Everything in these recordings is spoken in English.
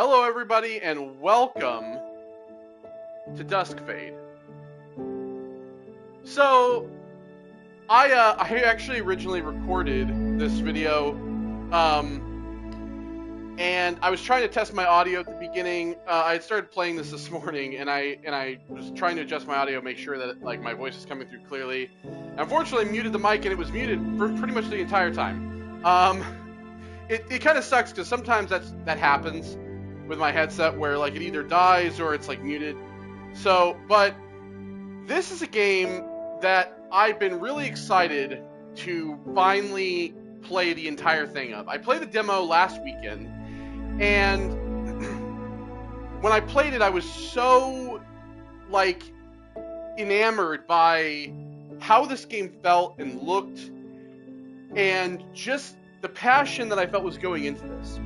Hello everybody and welcome to Duskfade. So, I actually originally recorded this video, and I was trying to test my audio at the beginning. I had started playing this morning, and I was trying to adjust my audio, make sure that like my voice is coming through clearly. And unfortunately, I muted the mic, and it was muted for pretty much the entire time. It kind of sucks because sometimes that happens with my headset, where like it either dies or it's like muted. So, but this is a game that I've been really excited to finally play the entire thing of. I played the demo last weekend, and when I played it, I was so like enamored by how this game felt and looked, and just the passion that I felt was going into this.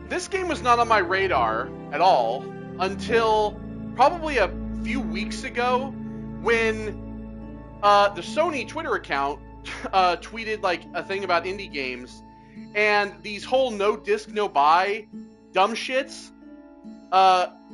This game was not on my radar at all until probably a few weeks ago when the Sony Twitter account tweeted like a thing about indie games, and these whole no disc, no buy dumb shits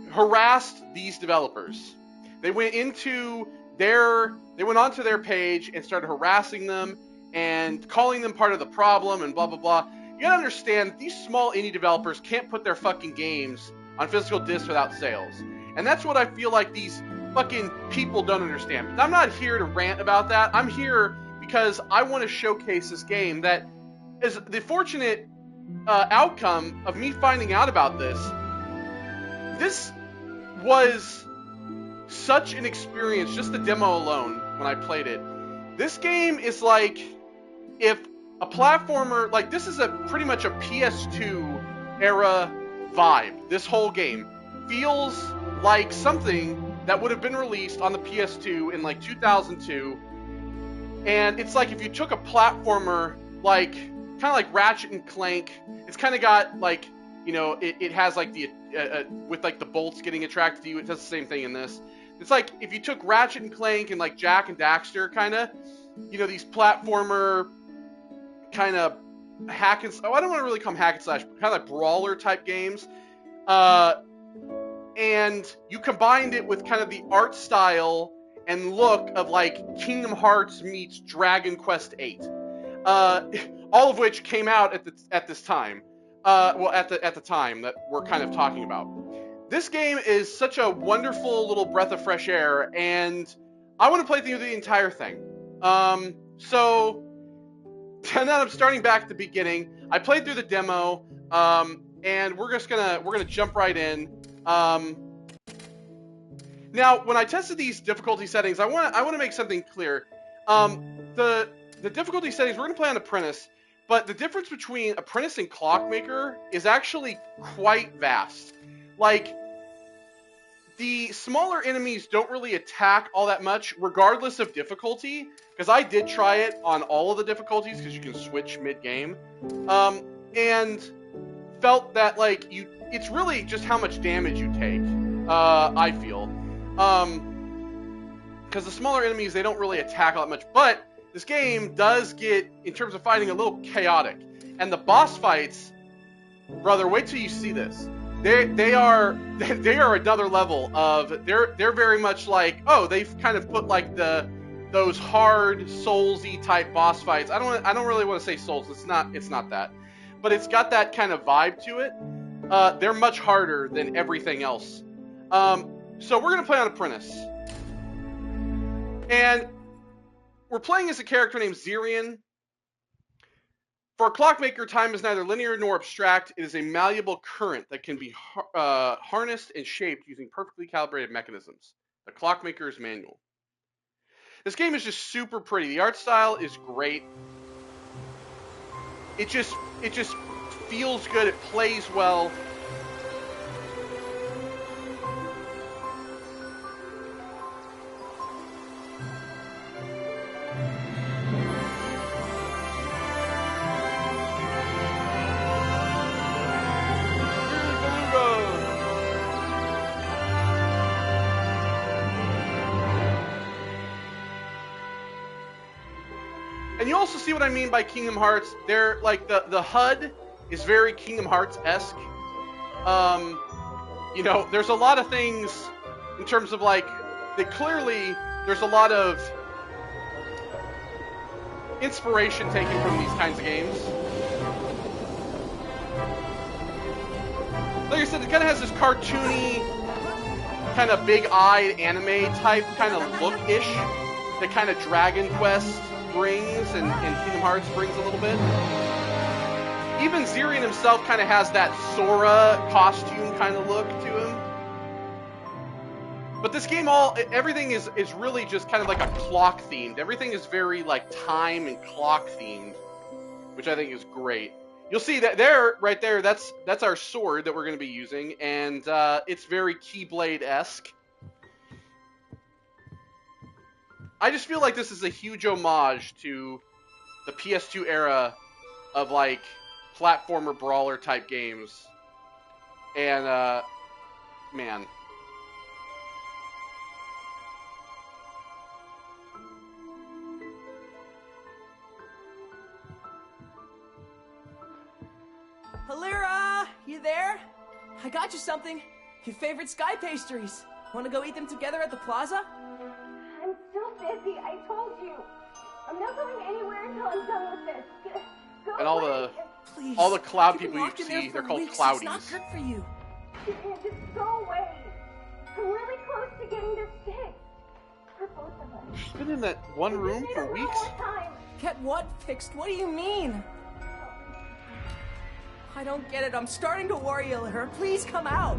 harassed these developers. They went onto their page and started harassing them and calling them part of the problem and blah blah blah. You gotta understand, these small indie developers can't put their fucking games on physical discs without sales. And that's what I feel like these fucking people don't understand. But I'm not here to rant about that. I'm here because I want to showcase this game that is the fortunate outcome of me finding out about this. This was such an experience, just the demo alone, when I played it. This game is like if a platformer, like this is pretty much a PS2 era vibe. This whole game feels like something that would have been released on the PS2 in like 2002. And it's like if you took a platformer, like kind of like Ratchet and Clank. It's kind of got like, you know, it has like the with like the bolts getting attracted to you. It does the same thing in this. It's like if you took Ratchet and Clank and like Jak and Daxter, kind of, you know, these platformer kind of hack and I don't want to really call them hack and slash, but kind of like brawler type games, and you combined it with kind of the art style and look of like Kingdom Hearts meets Dragon Quest VIII, all of which came out at this time, at the time that we're kind of talking about. This game is such a wonderful little breath of fresh air, and I want to play through the entire thing. So now I'm starting back at the beginning. I played through the demo, and we're gonna jump right in. Now, when I tested these difficulty settings, I want to make something clear. The difficulty settings, we're gonna play on Apprentice, but the difference between Apprentice and Clockmaker is actually quite vast. Like, the smaller enemies don't really attack all that much, regardless of difficulty, because I did try it on all of the difficulties, because you can switch mid-game, and felt that, like, it's really just how much damage you take, I feel. Because the smaller enemies, they don't really attack all that much, but this game does get, in terms of fighting, a little chaotic. And the boss fights, brother, wait till you see this. They are another level of, they're very much like, oh, they've kind of put like those hard Soulsy type boss fights. I don't really want to say Souls. It's not that, but it's got that kind of vibe to it. They're much harder than everything else. So we're gonna play on Apprentice, and we're playing as a character named Zirian. For a Clockmaker, time is neither linear nor abstract. It is a malleable current that can be harnessed and shaped using perfectly calibrated mechanisms. The Clockmaker's Manual. This game is just super pretty. The art style is great. It just feels good. It plays well. And you also see what I mean by Kingdom Hearts. They're like the HUD is very Kingdom Hearts-esque. You know, there's a lot of things in terms of like, there's a lot of inspiration taken from these kinds of games. Like I said, it kind of has this cartoony, kind of big-eyed anime type kind of look-ish that kind of Dragon Quest brings and Kingdom Hearts brings a little bit. Even Zirian himself kind of has that Sora costume kind of look to him. But this game, everything is really just kind of like a clock themed. Everything is very like time and clock themed, which I think is great. You'll see that right there, that's our sword that we're going to be using, and it's very Keyblade-esque. I just feel like this is a huge homage to the PS2 era of like platformer brawler type games. And man. Halira, you there? I got you something. Your favorite sky pastries. Want to go eat them together at the plaza? I'm so busy, I told you. I'm not going anywhere until I'm done with this. Go And Please, all the cloud you've been people you locked in there see, for they're called weeks. cloudies. It's not good for you. Just go away. I'm really close to getting this fixed. For both of us. She's been in that one room Just need for a little weeks. more time. Get what fixed? What do you mean? I don't get it. I'm starting to worry, Halira. Please come out.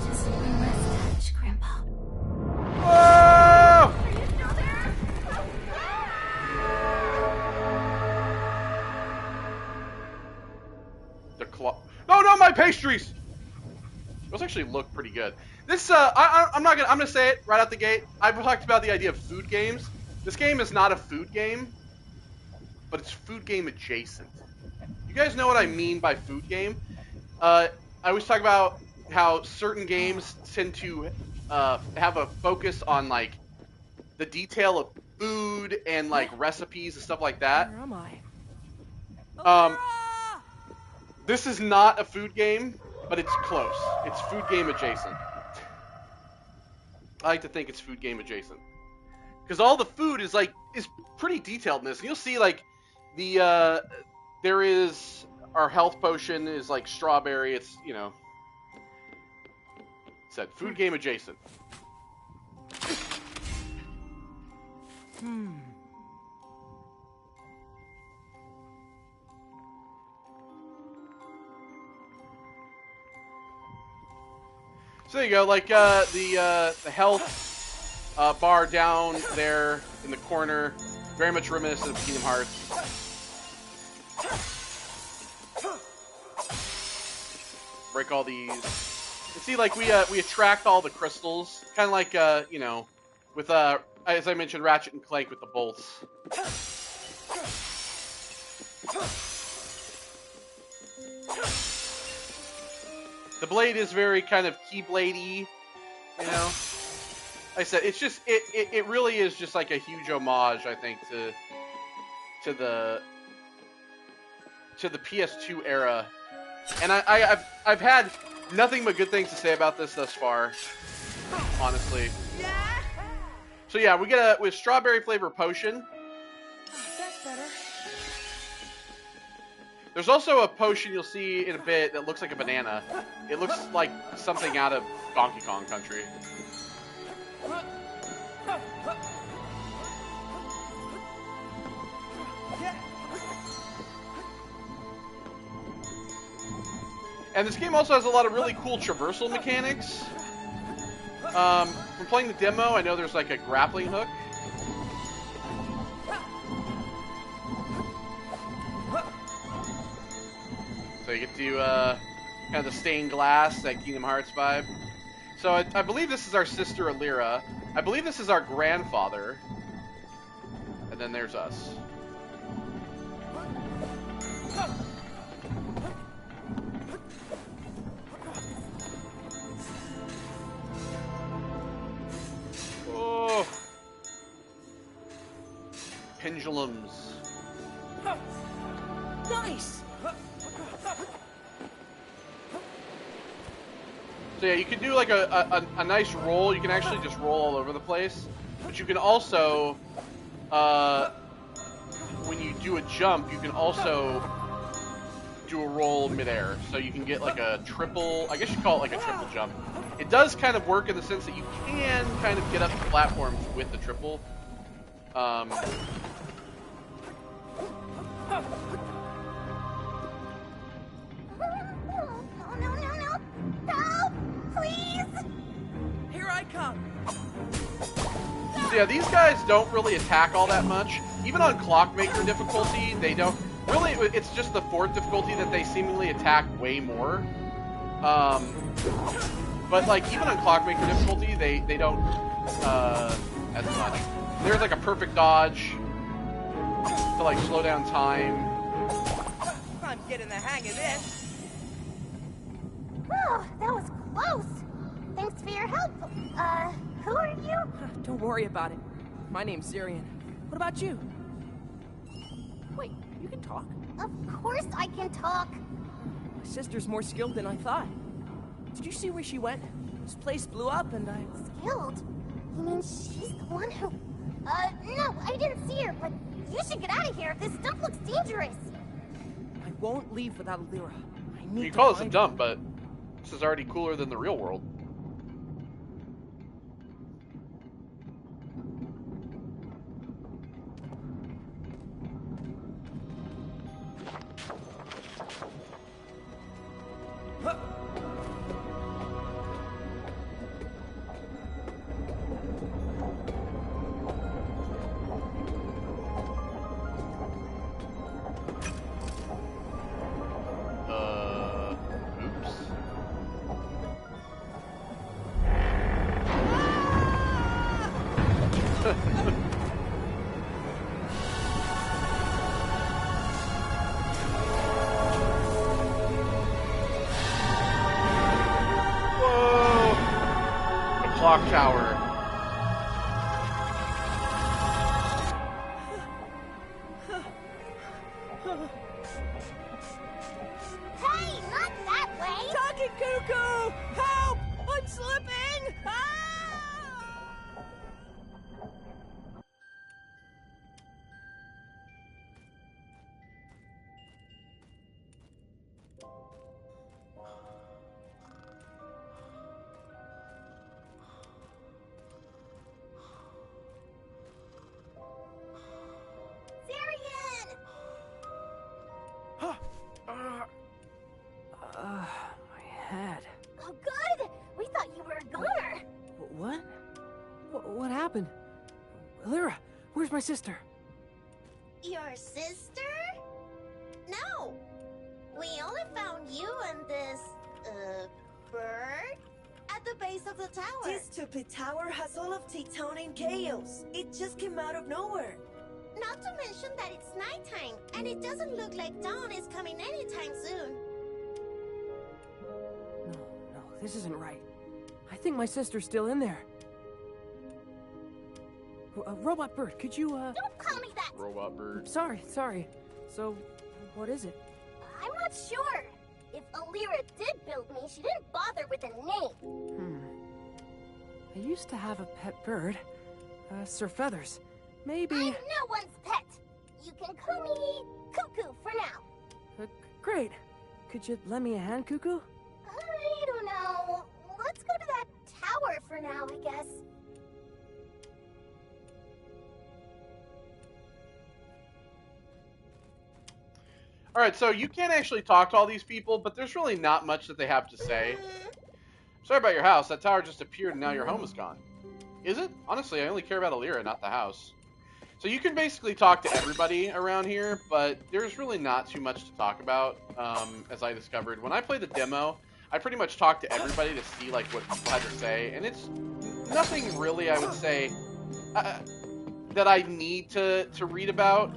Just one last touch, Grandpa. Whoa! Are you still there? No, my pastries! Those actually look pretty good. This, I'm gonna say it right out the gate. I've talked about the idea of food games. This game is not a food game, but it's food game adjacent. You guys know what I mean by food game? I always talk about how certain games tend to have a focus on like the detail of food and like recipes and stuff like that. Where am I? This is not a food game, but it's close. It's food game adjacent. I like to think it's food game adjacent. Because all the food is pretty detailed in this. And you'll see like there is our health potion is like strawberry. It's, you know, said food game adjacent. So there you go, like the health bar down there in the corner, very much reminiscent of Kingdom Hearts. Break all these. You see, like we attract all the crystals, kind of like you know, with as I mentioned, Ratchet and Clank with the bolts. The blade is very kind of Keyblade-y, you know. Like I said, it's just it really is just like a huge homage, I think, to the PS2 era. And I've had nothing but good things to say about this thus far, honestly. So yeah, we get with strawberry flavor potion. That's better. There's also a potion you'll see in a bit that looks like a banana. It looks like something out of Donkey Kong Country. And this game also has a lot of really cool traversal mechanics. From playing the demo, I know there's like a grappling hook. So you get to kind of the stained glass, that Kingdom Hearts vibe. So I believe this is our sister Halira. I believe this is our grandfather. And then there's us. Oh. Pendulums. Nice. So yeah, you can do like a nice roll. You can actually just roll all over the place. But you can also, when you do a jump, you can also do a roll midair. So you can get like a triple, I guess you call it like a triple jump. It does kind of work in the sense that you can kind of get up the platforms with the triple. No, help, please. Here I come. So yeah, these guys don't really attack all that much. Even on Clockmaker difficulty, they don't really. It's just the 4th difficulty that they seemingly attack way more. But like even on Clockmaker difficulty, they don't as much. There's like a perfect dodge to like slow down time. I'm getting the hang of this. Oh, that was close. Thanks for your help. Who are you? Don't worry about it. My name's Zirian. What about you? Wait, you can talk. Of course I can talk. My sister's more skilled than I thought. Did you see where she went? This place blew up and I... Skilled? You mean she's the one who... no, I didn't see her, but you should get out of here. This dump looks dangerous. I won't leave without Lyra. I need You to call this a find dump, but this is already cooler than the real world. Oops. Whoa! The Clocktower. Hey, not that way. Talking Cuckoo! Help! I'm slipping! Ah! Zirian! My head. Oh, good. We thought you were a goner. What? What happened? Lyra, where's my sister? Your sister? No. We only found you and this, bird at the base of the tower. This stupid tower has all of Tectonic chaos. It just came out of nowhere. Not to mention that it's nighttime, and it doesn't look like dawn is coming anytime soon. No, this isn't right. I think my sister's still in there. Robot Bird, could you, Don't call me that! Robot bird. Sorry. So, what is it? I'm not sure. If Alira did build me, she didn't bother with a name. I used to have a pet bird. Sir Feathers. Maybe... I'm no one's pet. You can call me Cuckoo for now. Great. Could you lend me a hand, Cuckoo? I don't know. Let's go to that tower for now, I guess. Alright, so you can't actually talk to all these people, but there's really not much that they have to say. Sorry about your house. That tower just appeared and now your home is gone. Is it? Honestly, I only care about Alira, not the house. So you can basically talk to everybody around here, but there's really not too much to talk about, as I discovered. When I played the demo, I pretty much talked to everybody to see like what people had to say, and it's nothing really, I would say, that I need to read about,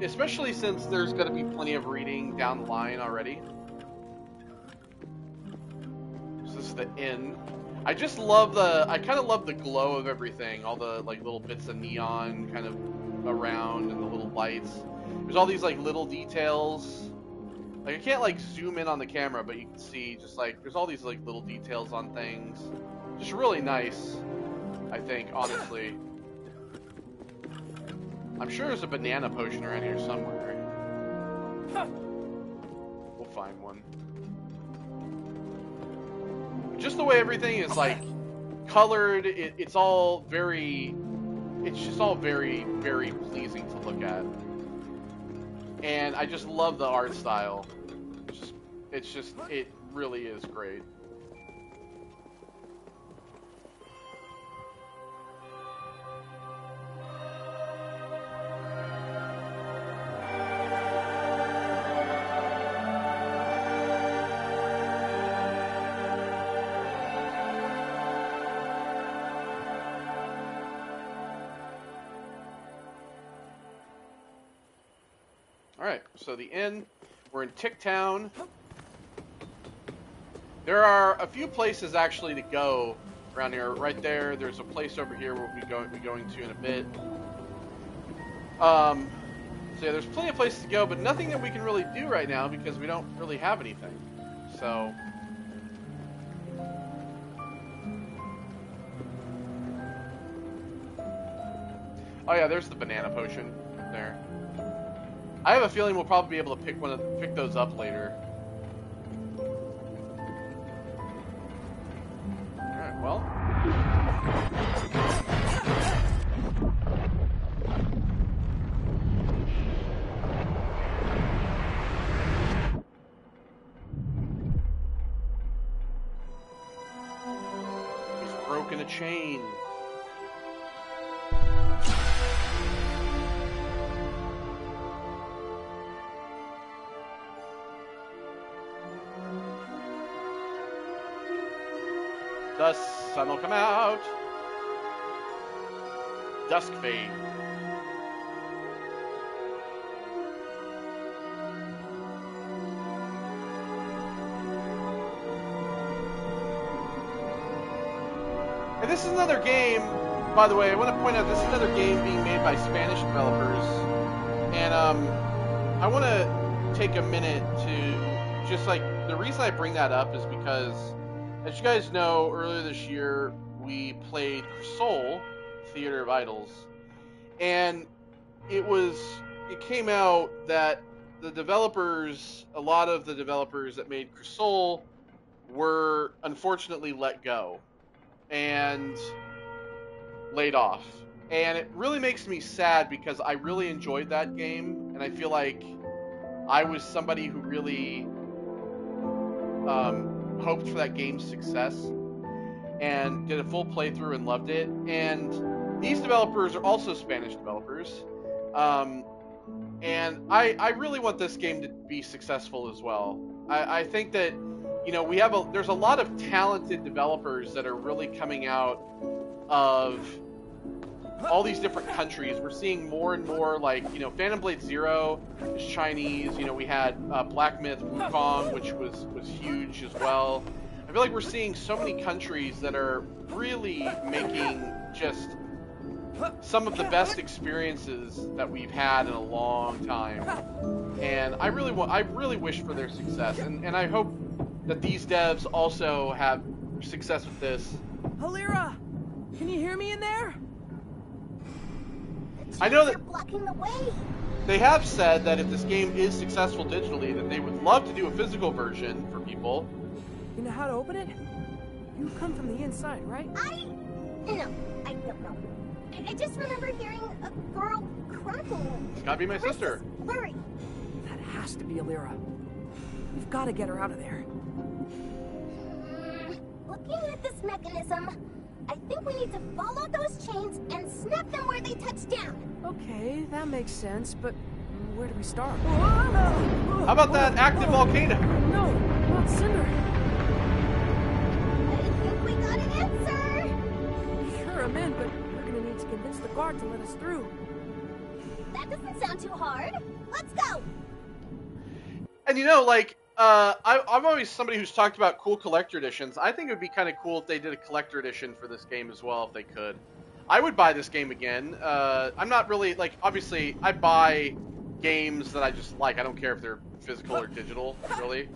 especially since there's going to be plenty of reading down the line already. So this is the inn. I just love I kind of love the glow of everything, all the like little bits of neon kind of around and the little lights. There's all these like little details. Like, I can't, like, zoom in on the camera, but you can see just, like, there's all these, like, little details on things. Just really nice, I think, honestly. I'm sure there's a banana potion around here somewhere. We'll find one. Just the way everything is, like, colored, it's all very... It's just all very, very pleasing to look at. And I just love the art style. It really is great. Alright, so the inn. We're in Tick Town. There are a few places actually to go around here. Right there, there's a place over here we'll be going to in a bit. So yeah, there's plenty of places to go, but nothing that we can really do right now because we don't really have anything. So... Oh yeah, there's the banana potion there. I have a feeling we'll probably be able to pick those up later. Alright, well. He's broken a chain. The sun will come out. Duskfade. And this is another game, by the way, I want to point out this is another game being made by Spanish developers. And I want to take a minute to just like, the reason I bring that up is because as you guys know, earlier this year, we played Soul, Theater of Idols, and it came out that the developers, a lot of the developers that made Soul were unfortunately let go and laid off. And it really makes me sad because I really enjoyed that game, and I feel like I was somebody who really hoped for that game's success and did a full playthrough and loved it. And these developers are also Spanish developers, and I really want this game to be successful as well. I think that, you know, there's a lot of talented developers that are really coming out of all these different countries. We're seeing more and more, like, you know, Phantom Blade Zero is Chinese. You know, we had Black Myth Wukong, which was huge as well. I feel like we're seeing so many countries that are really making just some of the best experiences that we've had in a long time. And I really wish for their success, and I hope that these devs also have success with this. Halira, can you hear me in there? I know that blocking the way. they have said that if this game is successful digitally, that they would love to do a physical version for people. You know how to open it? You come from the inside, right? I don't know. I just remember hearing a girl crackle. It's gotta be my sister. Hurry. That has to be Halira. We've got to get her out of there. Looking at this mechanism, I think we need to follow those chains and snap them where they touch down. Okay, that makes sense, but where do we start? How about that active volcano? No, not Cinder. I think we got an answer. Sure, I'm in, but we're gonna need to convince the guard to let us through. That doesn't sound too hard. Let's go. And you know, like, I'm always somebody who's talked about cool collector editions. I think it would be kind of cool if they did a collector edition for this game as well, if they could. I would buy this game again. I'm not really, like, obviously, I buy games that I just like. I don't care if they're physical or digital, really.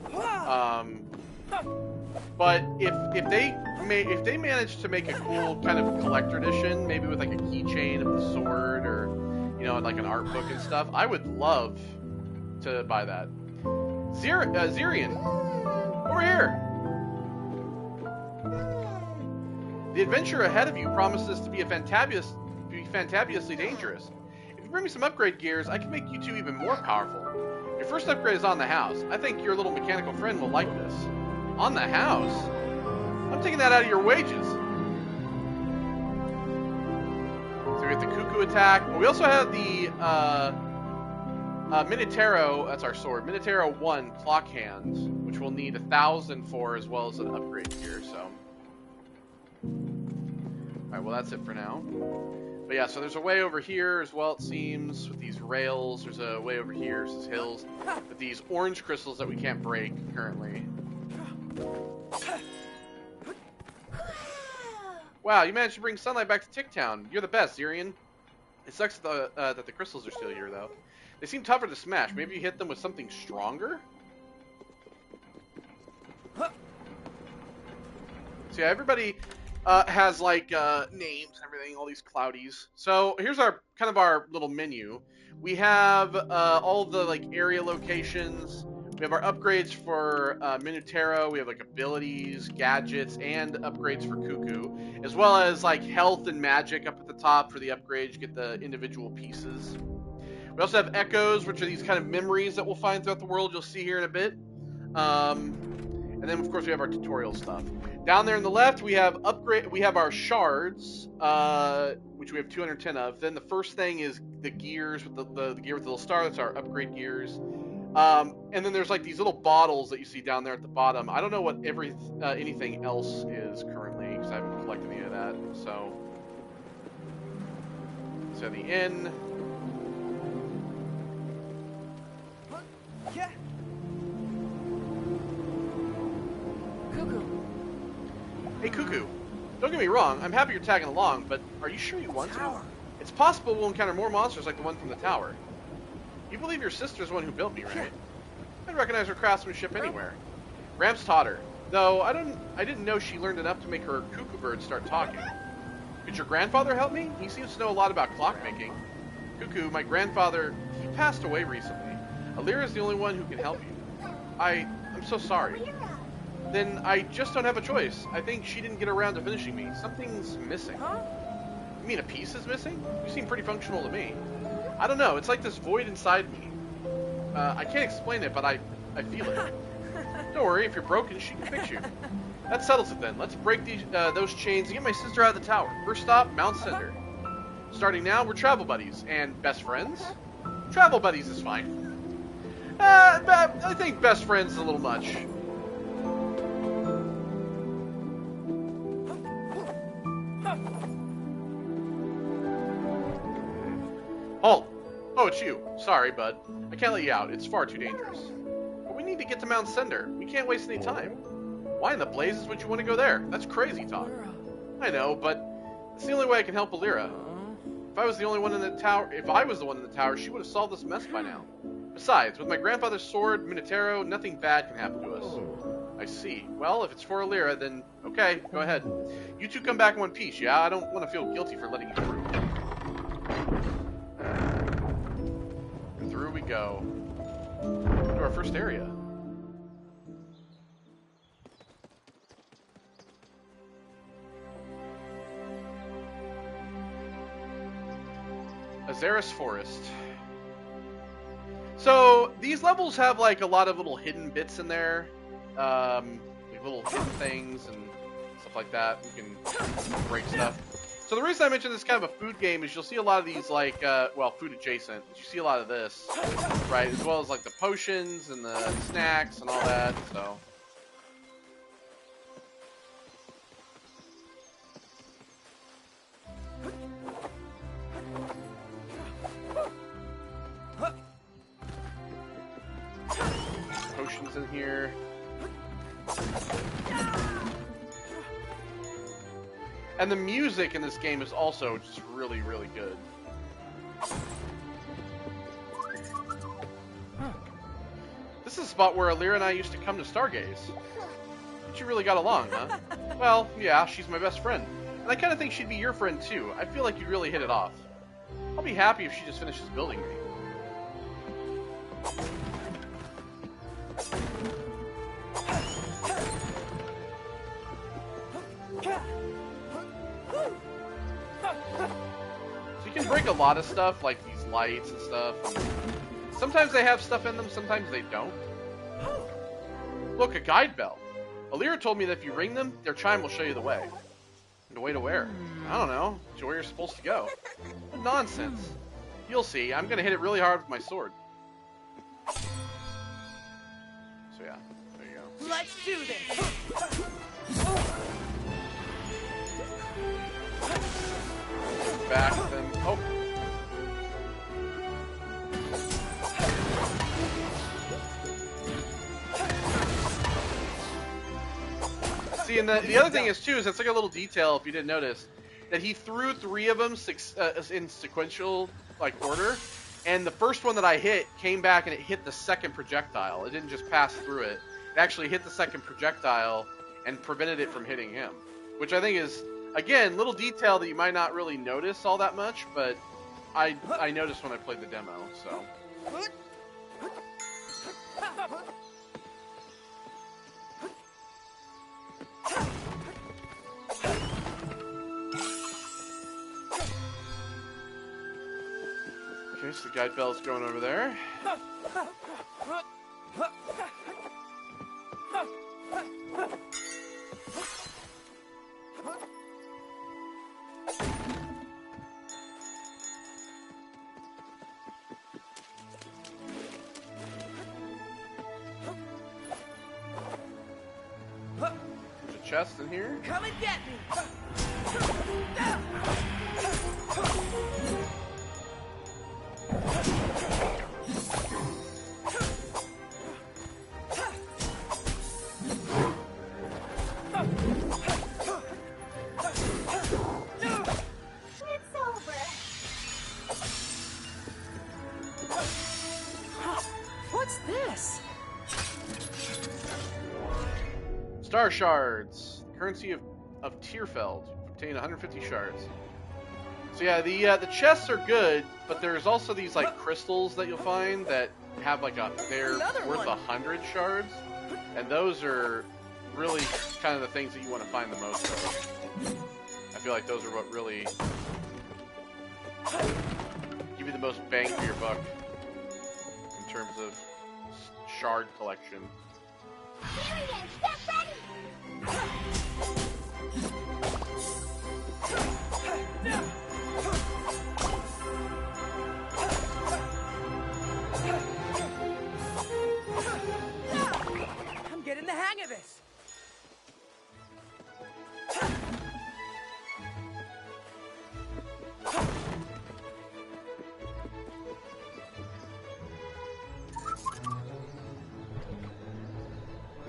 But if they manage to make a cool kind of collector edition, maybe with like a keychain of the sword, or you know, like an art book and stuff, I would love to buy that. Zirian, over here. The adventure ahead of you promises to be fantabulously dangerous. If you bring me some upgrade gears, I can make you two even more powerful. Your first upgrade is on the house. I think your little mechanical friend will like this. On the house? I'm taking that out of your wages. So we get the Cuckoo attack. But we also have the Minotero, that's our sword, Minotero 1 clock hand, which we'll need 1,000 for, as well as an upgrade gear, so. Alright, well that's it for now. But yeah, so there's a way over here as well, it seems, with these rails. There's a way over here, there's these hills, with these orange crystals that we can't break currently. Wow, you managed to bring sunlight back to Ticktown. You're the best, Zirian. It sucks that the crystals are still here, though. They seem tougher to smash. Maybe you hit them with something stronger? So yeah, everybody has like names and everything, all these cloudies. So here's our kind of our little menu. We have all the like area locations. We have our upgrades for Minotero. We have like abilities, gadgets, and upgrades for Cuckoo, as well as like health and magic up at the top for the upgrades. You get the individual pieces. We also have echoes, which are these kind of memories that we'll find throughout the world. You'll see here in a bit. And then of course we have our tutorial stuff. Down there on the left, we have We have our shards, which we have 210 of. Then the first thing is the gears with the gear with the little star. That's our upgrade gears. And then there's like these little bottles that you see down there at the bottom. I don't know what anything else is currently, because I haven't collected any of that. So the inn. Yeah. Cuckoo. Hey, Cuckoo. Don't get me wrong. I'm happy you're tagging along, but are you sure you want to? It's possible we'll encounter more monsters like the one from the tower. You believe your sister's the one who built me, right? I'd recognize her craftsmanship anywhere. Gramps taught her, though I didn't know she learned enough to make her cuckoo bird start talking. Could your grandfather help me? He seems to know a lot about clockmaking. Cuckoo, my grandfather, he passed away recently. Alira's the only one who can help you. I'm so sorry. Then I just don't have a choice. I think she didn't get around to finishing me. Something's missing. Huh? You mean a piece is missing? You seem pretty functional to me. I don't know, it's like this void inside me. I can't explain it, but I feel it. Don't worry, if you're broken, she can fix you. That settles it then. Let's break those chains and get my sister out of the tower. First stop, Mount Cinder. Starting now, we're travel buddies. And best friends? Travel buddies is fine. I think best friends is a little much. Halt! Oh, it's you. Sorry, bud. I can't let you out. It's far too dangerous. But we need to get to Mount Cinder. We can't waste any time. Why in the blazes would you want to go there? That's crazy talk. I know, but it's the only way I can help Alira. If I was the one in the tower, she would have solved this mess by now. Besides, with my grandfather's sword, Minotero, nothing bad can happen to us. I see. Well, if it's for Alira, then okay, go ahead. You two come back in one piece, yeah? I don't want to feel guilty for letting you through. And through we go. To our first area. Azaris Forest. So these levels have like a lot of little hidden bits in there, like little hidden things and stuff like that. We can break stuff. So the reason I mentioned this kind of a food game is you'll see a lot of these like, well, food adjacent. You see a lot of this, right? As well as like the potions and the snacks and all that. So. Potions in here. And the music in this game is also just really, really good. This is a spot where Alira and I used to come to stargaze. But you really got along, huh? Well, yeah, she's my best friend. And I kind of think she'd be your friend, too. I feel like you'd really hit it off. I'll be happy if she just finishes building me. So you can break a lot of stuff, like these lights and stuff. Sometimes they have stuff in them, sometimes they don't. Look, a guide bell. Alira told me that if you ring them, their chime will show you the way. The way to where? I don't know. To where you're supposed to go. What nonsense. You'll see. I'm gonna hit it really hard with my sword. So yeah, there you go. Let's do this. Back then. Oh. See, and the other thing is too is it's like a little detail if you didn't notice that he threw 3 of them in sequential like order, and the first one that I hit came back and it hit the second projectile. It didn't just pass through it; it actually hit the second projectile and prevented it from hitting him, which I think is again little detail that you might not really notice all that much, but I noticed when I played the demo. So. Okay, so the guide bell's going over there. There's a chest in here. Come and get me. It's over. What's this? Star shards. Currency of Tierfeld. Obtain 150 shards. So yeah, the chests are good, but there's also these like crystals that you'll find that have like they're worth 100 shards, and those are really kind of the things that you want to find the most of. I feel like those are what really give you the most bang for your buck in terms of shard collection. Zirian, get ready! I'm getting the hang of this.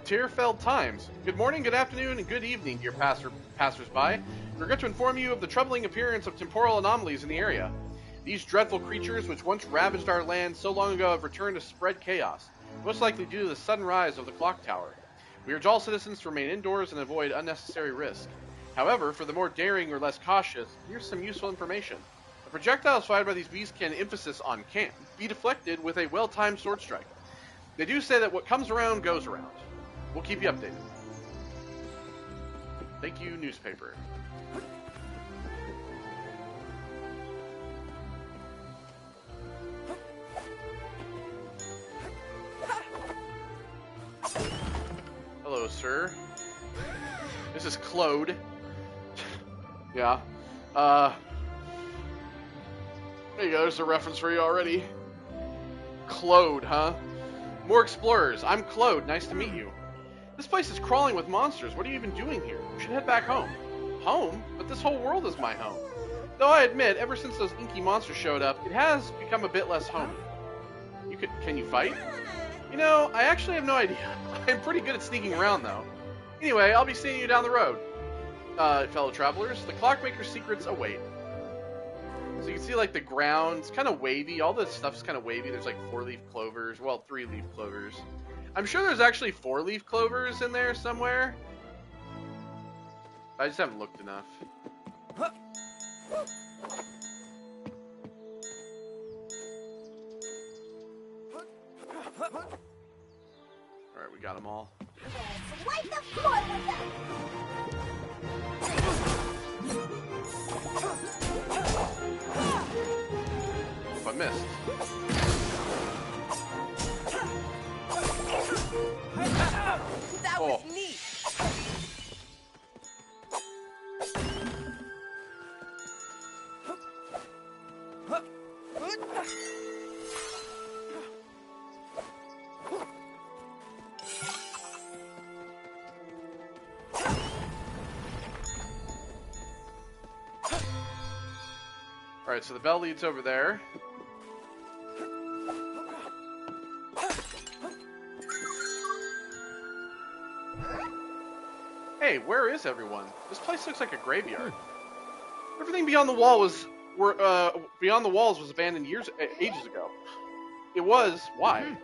Tierfeld Times. Good morning, good afternoon, and good evening, dear passers-by. We regret to inform you of the troubling appearance of temporal anomalies in the area. These dreadful creatures, which once ravaged our land so long ago, have returned to spread chaos, most likely due to the sudden rise of the Clocktower. We urge all citizens to remain indoors and avoid unnecessary risk. However, for the more daring or less cautious, here's some useful information. The projectiles fired by these beasts can, emphasis on can, be deflected with a well-timed sword strike. They do say that what comes around goes around. We'll keep you updated. Thank you, newspaper. Hello, sir. This is Claude. Yeah. There you go, there's a reference for you already. Claude, huh? More explorers. I'm Claude. Nice to meet you. This place is crawling with monsters. What are you even doing here? You should head back home. Home? But this whole world is my home. Though I admit, ever since those inky monsters showed up, it has become a bit less homey. Can you fight? You know, I actually have no idea. I'm pretty good at sneaking around, though. Anyway, I'll be seeing you down the road. Fellow travelers, the Clockmaker's secrets await. So you can see like the ground's kind of wavy. All this stuff's kind of wavy. There's like 4-leaf clovers. Well, 3-leaf clovers. I'm sure there's actually 4-leaf clovers in there somewhere. I just haven't looked enough. Alright, we got them all. Wipe the floor with them! If I missed. That was neat. Alright, so the bell leads over there. Hey, where is everyone? This place looks like a graveyard. Everything beyond the wall was beyond the walls was abandoned ages ago. It was. Why?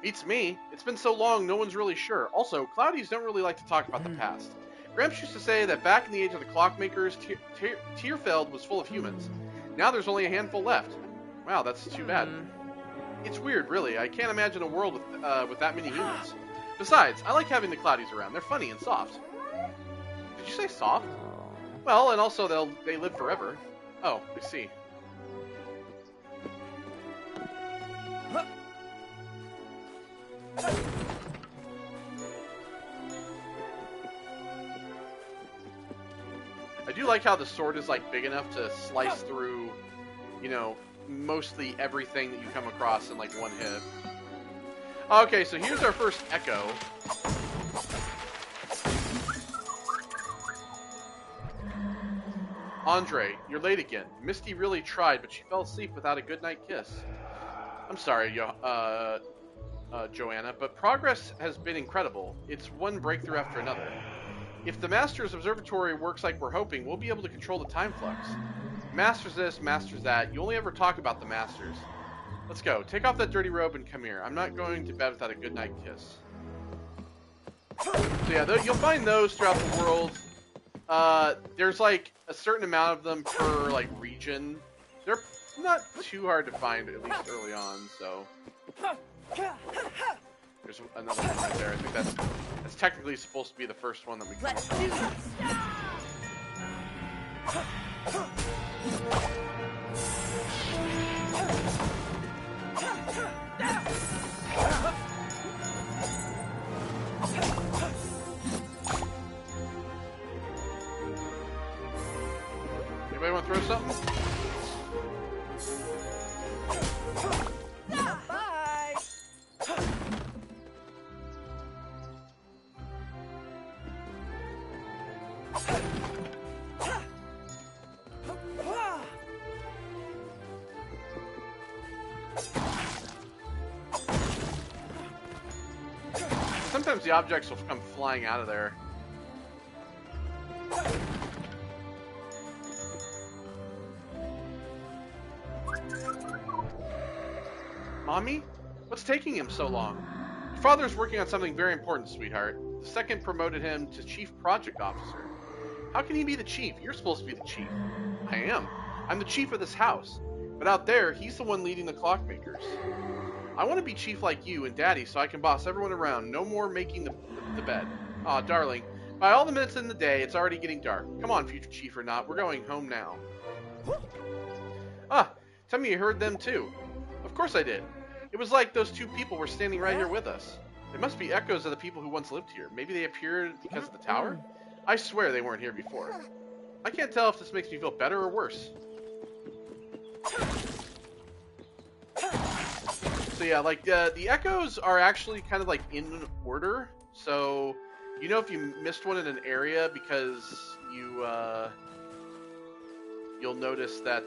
Beats me. It's been so long, no one's really sure. Also, Cloudies don't really like to talk about the past. Gramps used to say that back in the age of the clockmakers, Tierfeld was full of humans. Now there's only a handful left. Wow, that's too bad. It's weird, really. I can't imagine a world with that many humans. Besides, I like having the Cloudies around. They're funny and soft. Did you say soft? Well, and also they live forever. Oh, I see. I do like how the sword is like big enough to slice through, you know, mostly everything that you come across in like one hit. Okay, so here's our first echo. Andre, you're late again. Misty really tried, but she fell asleep without a goodnight kiss. I'm sorry, Joanna, but progress has been incredible. It's one breakthrough after another. If the Master's Observatory works like we're hoping, we'll be able to control the time flux. Masters this, Masters that. You only ever talk about the Masters. Let's go. Take off that dirty robe and come here. I'm not going to bed without a goodnight kiss. So yeah, you'll find those throughout the world. There's like a certain amount of them per like region. They're not too hard to find, at least early on, so. There's another one right there. I think that's technically supposed to be the first one that we come Let's across. do this. Anybody want to throw something? Bye. Sometimes the objects will come flying out of there. Mommy? What's taking him so long? Your father's working on something very important, sweetheart. The second promoted him to Chief Project Officer. How can he be the chief? You're supposed to be the chief. I am. I'm the chief of this house. But out there, he's the one leading the clockmakers. I want to be chief like you and Daddy so I can boss everyone around. No more making the bed. Aw, darling. By all the minutes in the day, it's already getting dark. Come on, future chief or not. We're going home now. Ah, tell me you heard them too. Of course I did. It was like those two people were standing right here with us. They must be echoes of the people who once lived here. Maybe they appeared because of the tower? I swear they weren't here before. I can't tell if this makes me feel better or worse. So yeah, like the echoes are actually kind of like in order. So you know if you missed one in an area because you'll notice that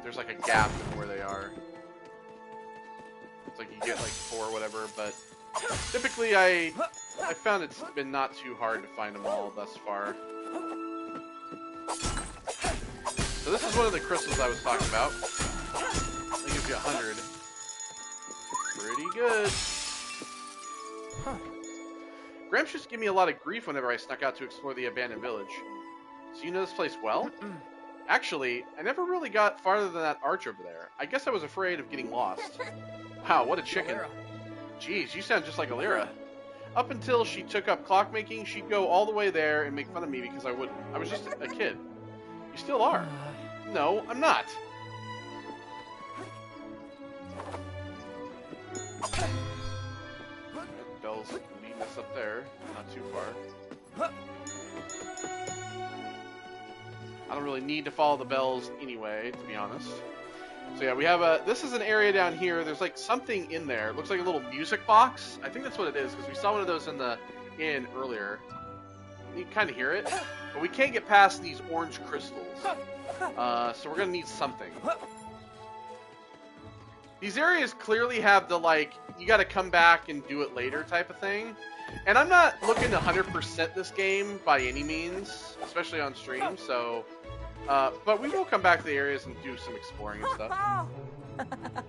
there's like a gap in where they are. It's like you get like 4 or whatever, but typically I found it's been not too hard to find them all thus far. So this is one of the crystals I was talking about. It gives you 100. Pretty good. Huh. Gramps used to give me a lot of grief whenever I snuck out to explore the abandoned village. So you know this place well? Actually, I never really got farther than that arch over there. I guess I was afraid of getting lost. Wow, what a chicken. Jeez, you sound just like Alira. Up until she took up clockmaking, she'd go all the way there and make fun of me because I wouldn't. I was just a kid. You still are. No, I'm not. Bell's leading us up there. Not too far. I don't really need to follow the bells anyway, to be honest. So yeah, we have a... This is an area down here. There's like something in there. It looks like a little music box. I think that's what it is, because we saw one of those in the inn earlier. You can kind of hear it. But we can't get past these orange crystals. So we're going to need something. These areas clearly have the, like, you got to come back and do it later type of thing. And I'm not looking to 100% this game by any means, especially on stream, so... but we will come back to the areas and do some exploring and stuff.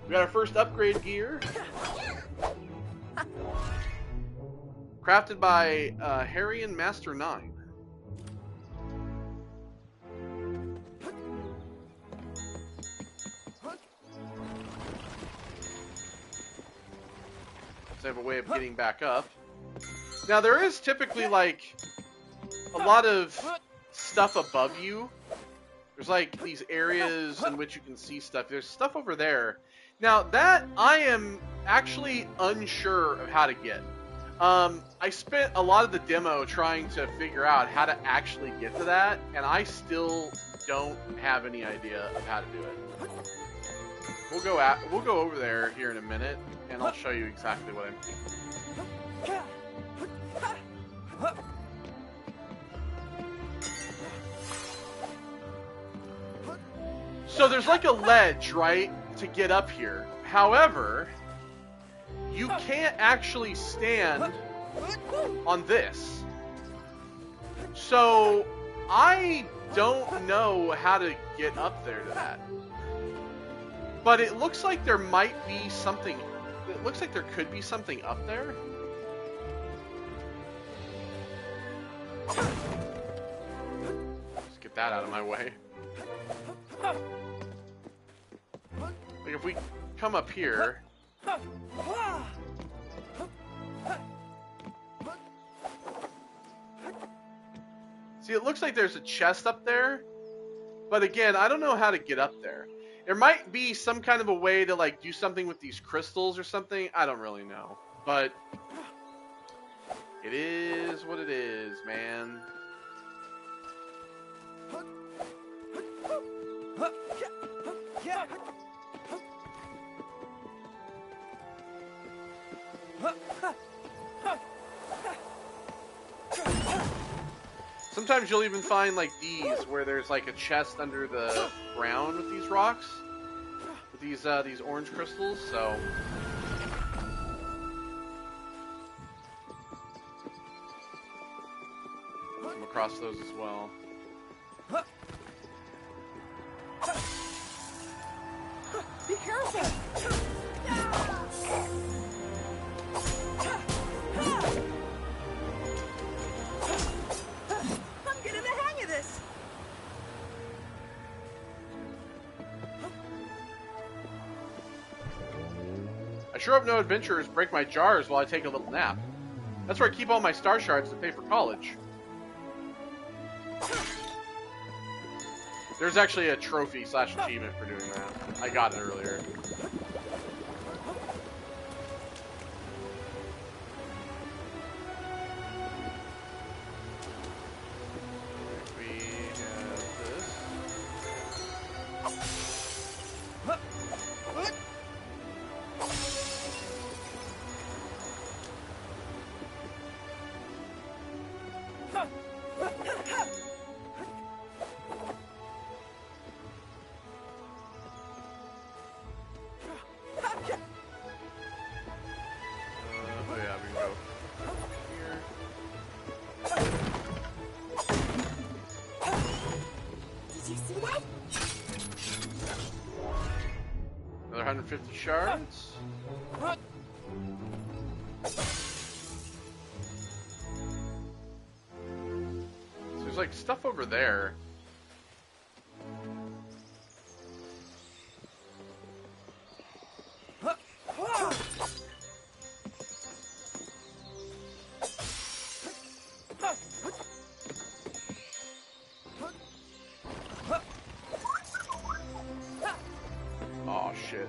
We got our first upgrade gear. Crafted by Harrian Master 9. So I have a way of getting back up. Now there is typically like a lot of stuff above you. There's like these areas in which you can see stuff. There's stuff over there. Now that I am actually unsure of how to get. I spent a lot of the demo trying to figure out how to actually get to that, and I still don't have any idea of how to do it. We'll go over there here in a minute, and I'll show you exactly what I'm thinking. So there's like a ledge, right, to get up here. However, you can't actually stand on this. So I don't know how to get up there to that. But it looks like there might be something. It looks like there could be something up there. Let's get that out of my way. Like if we come up here. See, it looks like there's a chest up there. But again, I don't know how to get up there. There might be some kind of a way to like do something with these crystals or something. I don't really know. But it is what it is, man. Sometimes you'll even find like these where there's like a chest under the ground with these rocks, with these orange crystals. So come across those as well. Be careful! I'm getting the hang of this! I sure hope no adventurers break my jars while I take a little nap. That's where I keep all my star shards to pay for college. There's actually a trophy / achievement for doing that. I got it earlier. We have this. Oh yeah, we can go here. Did you see that? 450 shards. So there's like stuff over there. Oh shit.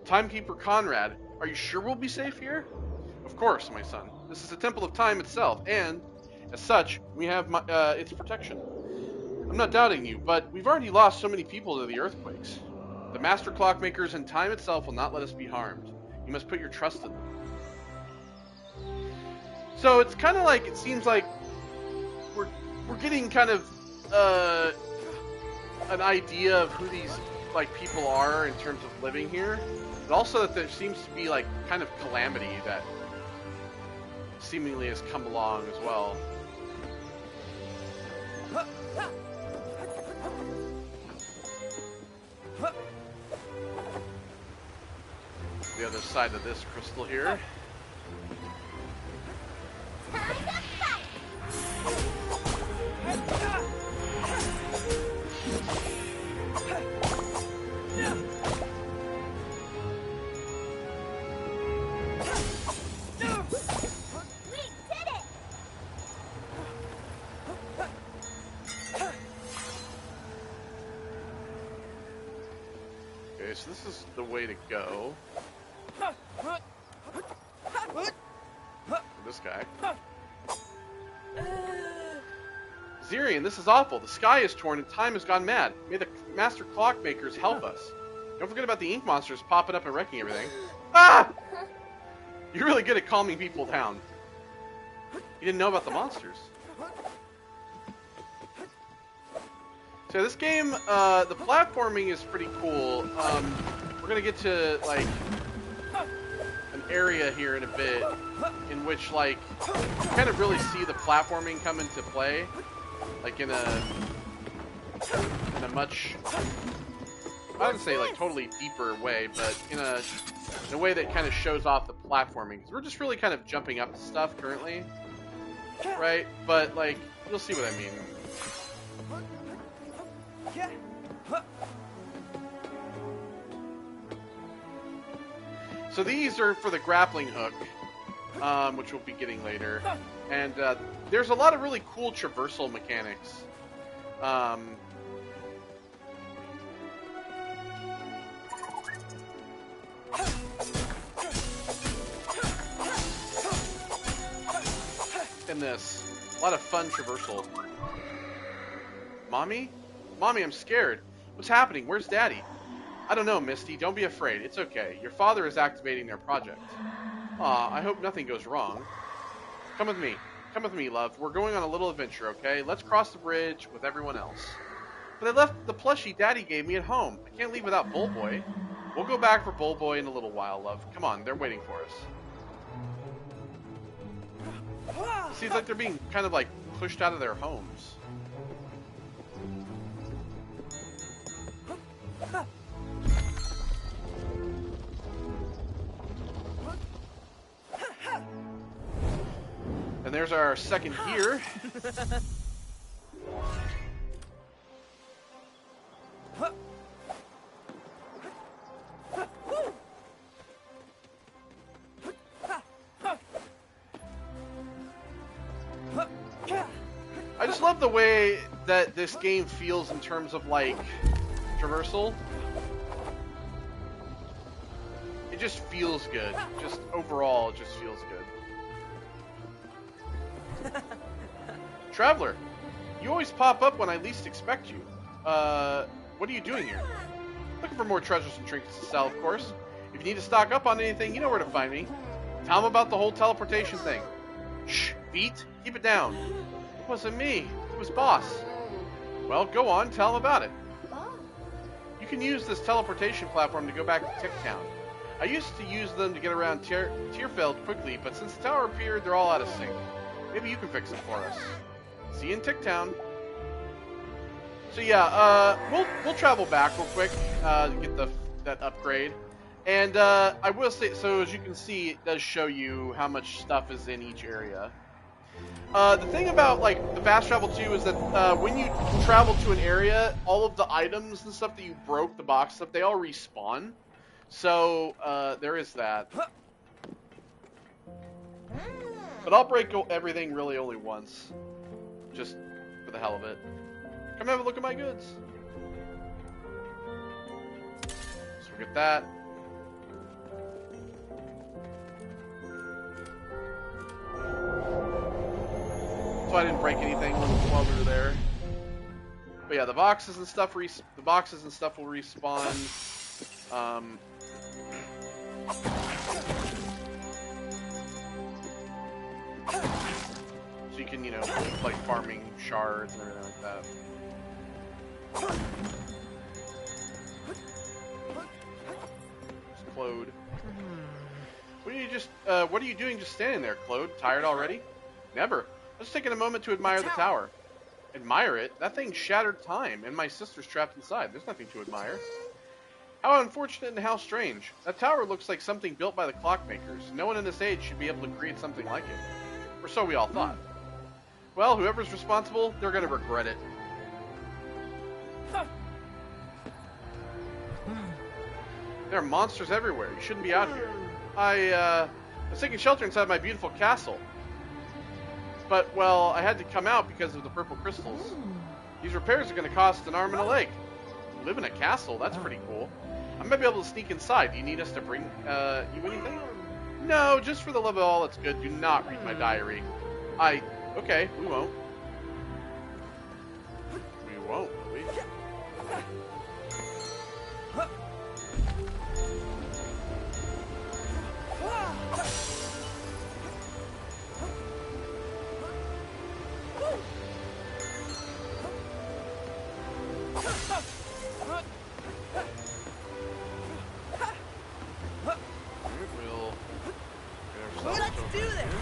Timekeeper Conrad, are you sure we'll be safe here? Of course, my son. This is a temple of time itself, and as such, we have its protection. I'm not doubting you, but we've already lost so many people to the earthquakes. The master clockmakers and time itself will not let us be harmed. You must put your trust in them. So it's kind of like, it seems like we're getting kind of an idea of who these like people are in terms of living here, but also that there seems to be like kind of calamity that seemingly has come along as well. The other side of this crystal here. Okay, so this is the way to go. This guy. Zirian, this is awful. The sky is torn and time has gone mad. May the master clockmakers help us. Don't forget about the ink monsters popping up and wrecking everything. Ah! You're really good at calming people down. You didn't know about the monsters. So this game, the platforming is pretty cool. We're gonna get to like an area here in a bit in which like you kind of really see the platforming come into play, like in a much, I wouldn't say like totally deeper way, but in a way that kind of shows off the platforming. 'Cause we're just really kind of jumping up to stuff currently, right? But like you'll see what I mean. So these are for the grappling hook, which we'll be getting later. And there's a lot of really cool traversal mechanics. In this. A lot of fun traversal. Mommy? Mommy, I'm scared. What's happening? Where's Daddy? I don't know, Misty. Don't be afraid. It's okay. Your father is activating their project. Aw, I hope nothing goes wrong. Come with me. Come with me, love. We're going on a little adventure, okay? Let's cross the bridge with everyone else. But I left the plushie Daddy gave me at home. I can't leave without Bull Boy. We'll go back for Bull Boy in a little while, love. Come on, they're waiting for us. It seems like they're being kind of like pushed out of their homes. And there's our second gear. I just love the way that this game feels in terms of like traversal. It just feels good. Just overall, it just feels good. Traveler, you always pop up when I least expect you. What are you doing here? Looking for more treasures and trinkets to sell, of course. If you need to stock up on anything, you know where to find me. Tell them about the whole teleportation thing. Shh, Beat, keep it down. It wasn't me, it was Boss. Well, go on, tell him about it. You can use this teleportation platform to go back to Tick Town. I used to use them to get around Tierfeld quickly, but since the tower appeared, they're all out of sync. Maybe you can fix them for us. See you in Ticktown. So yeah, we'll travel back real quick to get that upgrade. And I will say, so as you can see, it does show you how much stuff is in each area. The thing about like the fast travel too is that when you travel to an area, all of the items and stuff that you broke, the box stuff, they all respawn. So there is that. But I'll break everything really only once, just for the hell of it. Come have a look at my goods. So we get that. So I didn't break anything while we were there. But yeah, the boxes and stuff will respawn. So you can, you know, like farming shards and everything like that. It's Claude. What are you doing just standing there, Claude? Tired already? Never. Just taking a moment to admire the tower. Admire it? That thing shattered time, and my sister's trapped inside. There's nothing to admire. How unfortunate and how strange. That tower looks like something built by the clockmakers. No one in this age should be able to create something like it. Or so we all thought. Well, whoever's responsible, they're gonna regret it. There are monsters everywhere. You shouldn't be out here. I was taking shelter inside my beautiful castle. But, well, I had to come out because of the purple crystals. These repairs are going to cost an arm and a leg. You live in a castle? That's pretty cool. I might be able to sneak inside. Do you need us to bring you anything? No, just for the love of all that's good, do not read my diary. Okay, we won't. We won't, will we? Let's do this!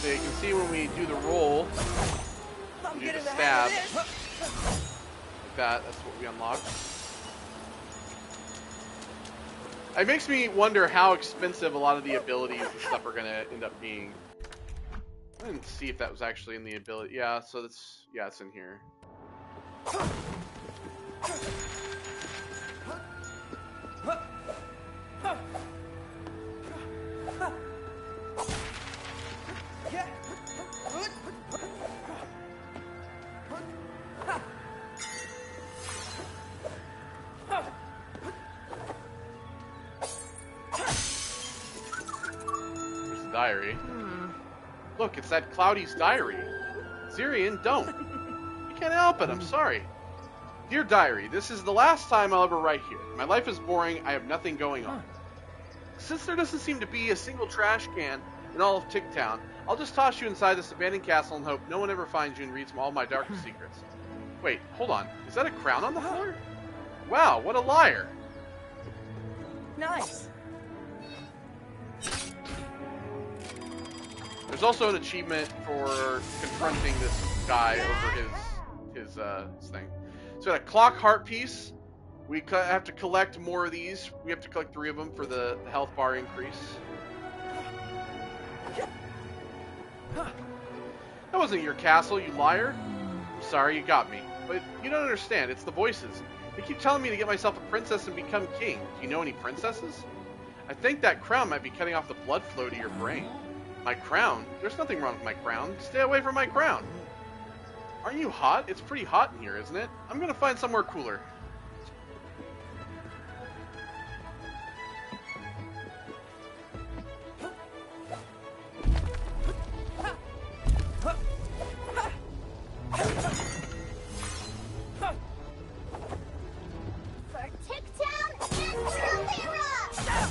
So you can see when we do the roll, we do the stab, like that, that's what we unlock. It makes me wonder how expensive a lot of the abilities and stuff are going to end up being. I didn't see if that was actually in the ability. Yeah, so that's, yeah, it's in here. Diary. Look, it's that Cloudy's diary. Zirian, don't. You can't help it, I'm sorry. Dear diary, this is the last time I'll ever write here. My life is boring, I have nothing going on. Since there doesn't seem to be a single trash can in all of Ticktown, I'll just toss you inside this abandoned castle and hope no one ever finds you and reads all my darkest secrets. Wait, hold on. Is that a crown on the floor? Wow, what a liar. Nice. There's also an achievement for confronting this guy over his thing. So a clock heart piece. We have to collect more of these. We have to collect 3 of them for the health bar increase. That wasn't your castle, you liar. I'm sorry, you got me. But you don't understand, it's the voices. They keep telling me to get myself a princess and become king. Do you know any princesses? I think that crown might be cutting off the blood flow to your brain. My crown? There's nothing wrong with my crown. Stay away from my crown. Aren't you hot? It's pretty hot in here, isn't it? I'm gonna find somewhere cooler. For Ticktown and Clocktower!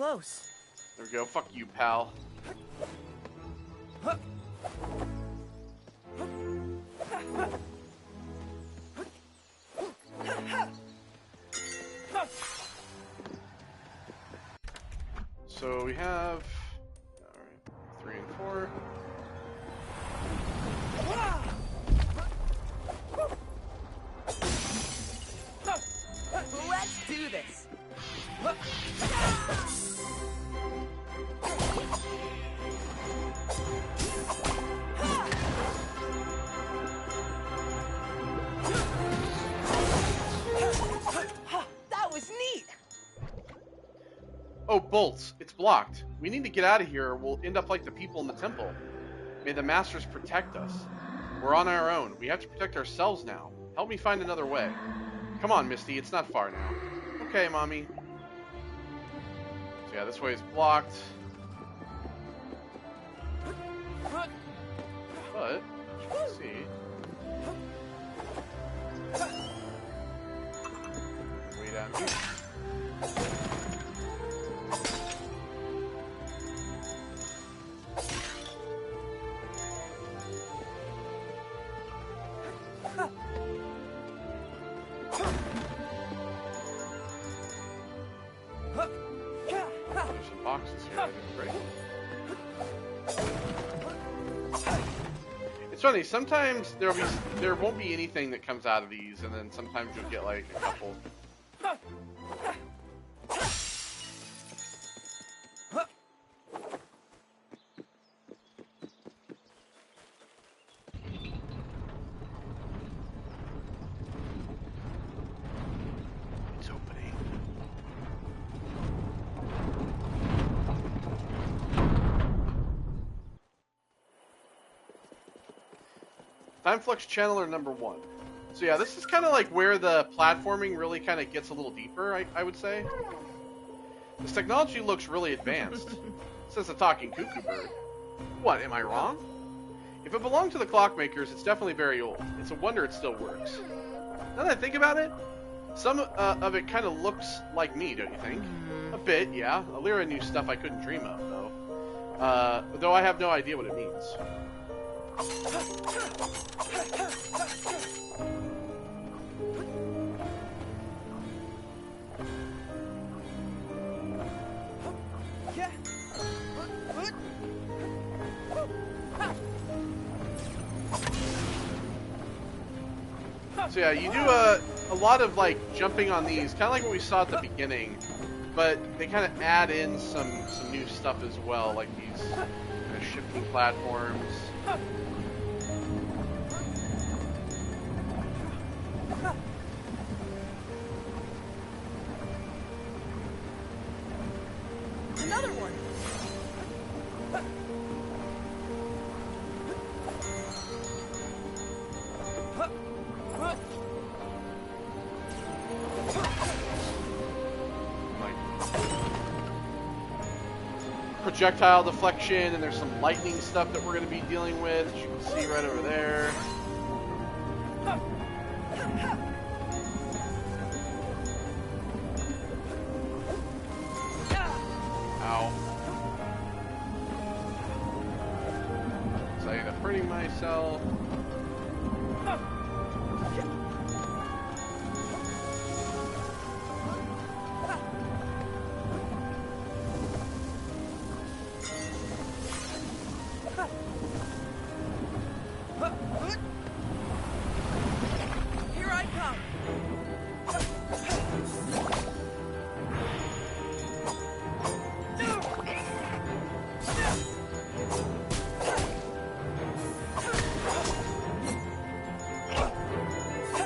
close. There we go. Fuck you, pal. So we have, all right, 3 and 4. Let's do this. That was neat. Oh, bolts. It's blocked. We need to get out of here or we'll end up like the people in the temple. May the masters protect us. We're on our own. We have to protect ourselves now. Help me find another way. Come on, Misty. It's not far now. Okay, Mommy. So yeah, this way is blocked. But, let's see. Way down here. There's some boxes here I didn't break. It's funny, sometimes there won't be anything that comes out of these, and then sometimes you'll get like a couple. It's opening. Time Flux Channeler number 1. So yeah, this is kind of like where the platforming really kind of gets a little deeper, I would say. This technology looks really advanced. Says the talking cuckoo bird. What, am I wrong? If it belonged to the clockmakers, it's definitely very old. It's a wonder it still works. Now that I think about it, some of it kind of looks like me, don't you think? A bit, yeah. Alira knew stuff I couldn't dream of, though. Though I have no idea what it means. So yeah, you do a lot of like jumping on these, kind of like what we saw at the beginning, but they kind of add in some new stuff as well, like these kind of shifting platforms. Another one. Projectile deflection, and there's some lightning stuff that we're going to be dealing with, as you can see right over there. Ow. So I need to hurting myself. Here I come.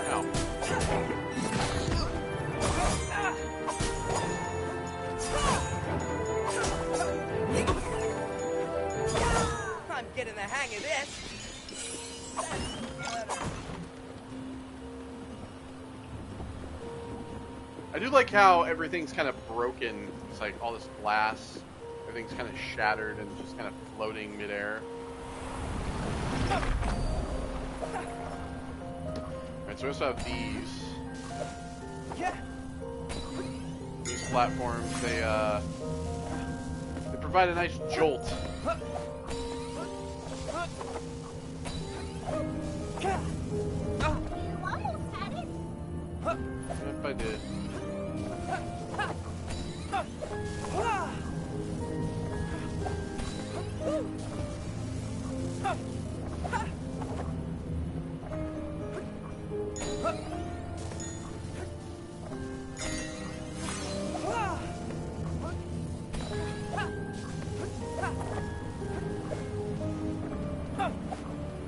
Ow. I'm getting the hang of this. I do like how everything's kind of broken. It's like all this glass, everything's kind of shattered and just kind of floating midair. Alright, so we also have these. These platforms, they provide a nice jolt. You almost had it. If I did.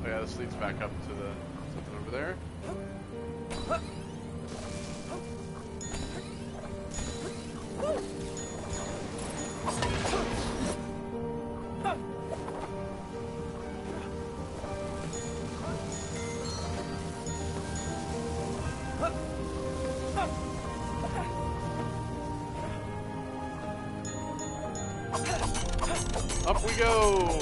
Oh yeah, this leads back up to the something over there. Up we go!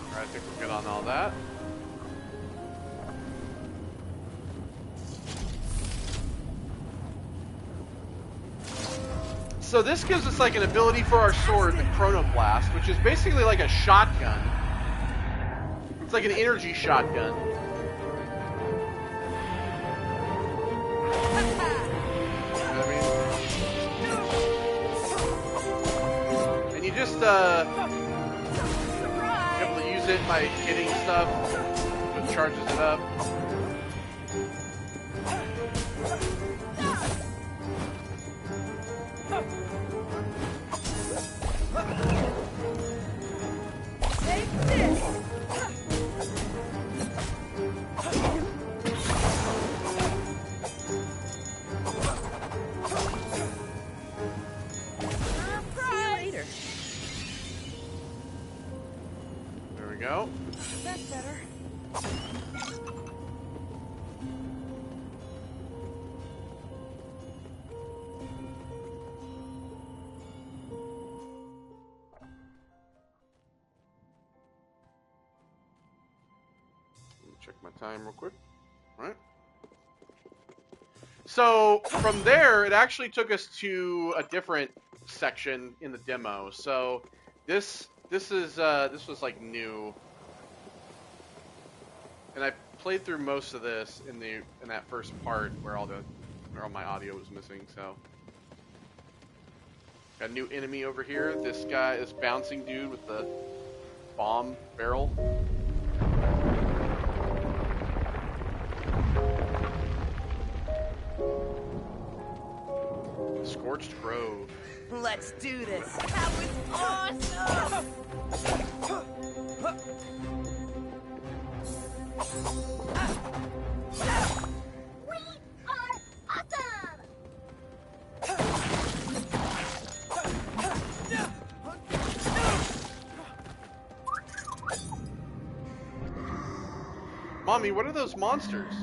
I think we're good on all that. So this gives us like an ability for our sword, the Chronoblast, which is basically like a shotgun. It's like an energy shotgun. You know what I mean? And you just able to use it by hitting stuff, which charges it up. Take this! See you later. There we go. That's better. Let me check my time real quick. All right. So from there, it actually took us to a different section in the demo. So this was like new, and I played through most of this in that first part where all my audio was missing. So got a new enemy over here. This guy, this bouncing dude with the bomb barrel. Scorched Grove. Let's do this. That was awesome! We are awesome. Mommy, what are those monsters?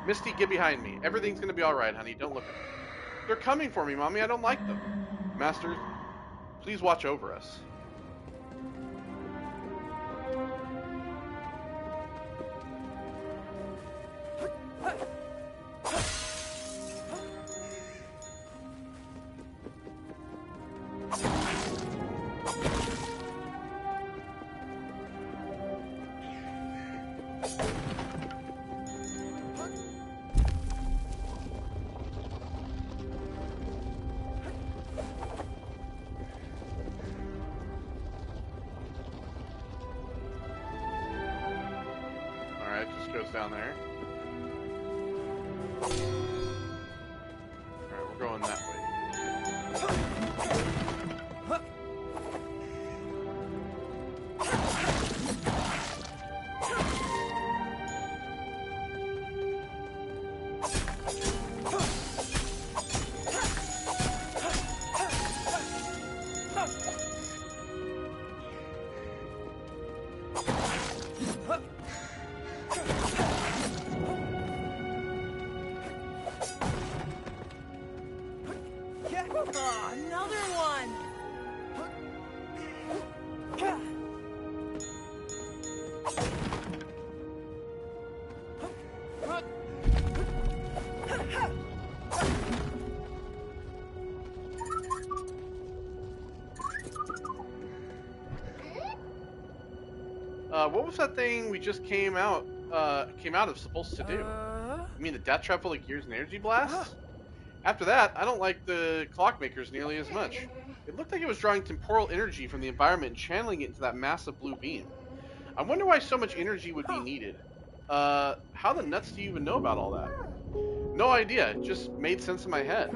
Misty, get behind me. Everything's gonna be alright, honey. Don't look at them. They're coming for me, Mommy. I don't like them. Master, please watch over us. Alright, just goes down there. Alright, we're going that way. what was that thing we just came out of supposed to do? You mean the death trap full of gears and energy blasts? After that, I don't like the clockmakers nearly as much. It looked like it was drawing temporal energy from the environment and channeling it into that massive blue beam. I wonder why so much energy would be needed. How the nuts do you even know about all that? No idea. It just made sense in my head.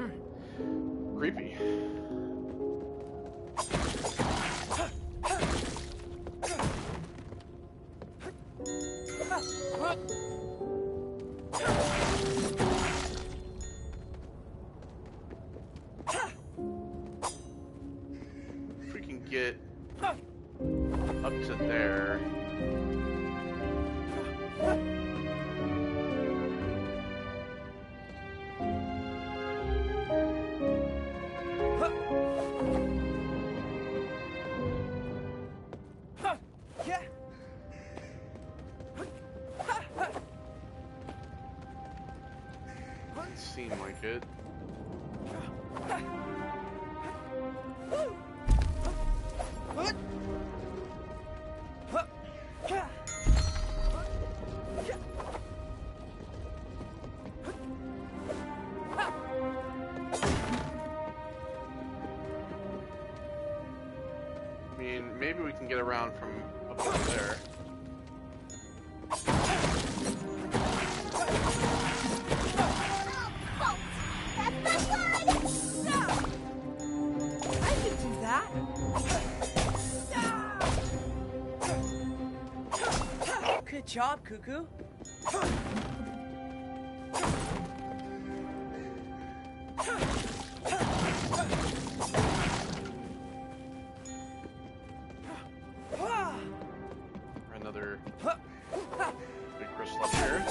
Creepy. If we can get up to there. Seem like it. I mean, maybe we can get around from up over there. Good job, Cuckoo. Another big crystal up here.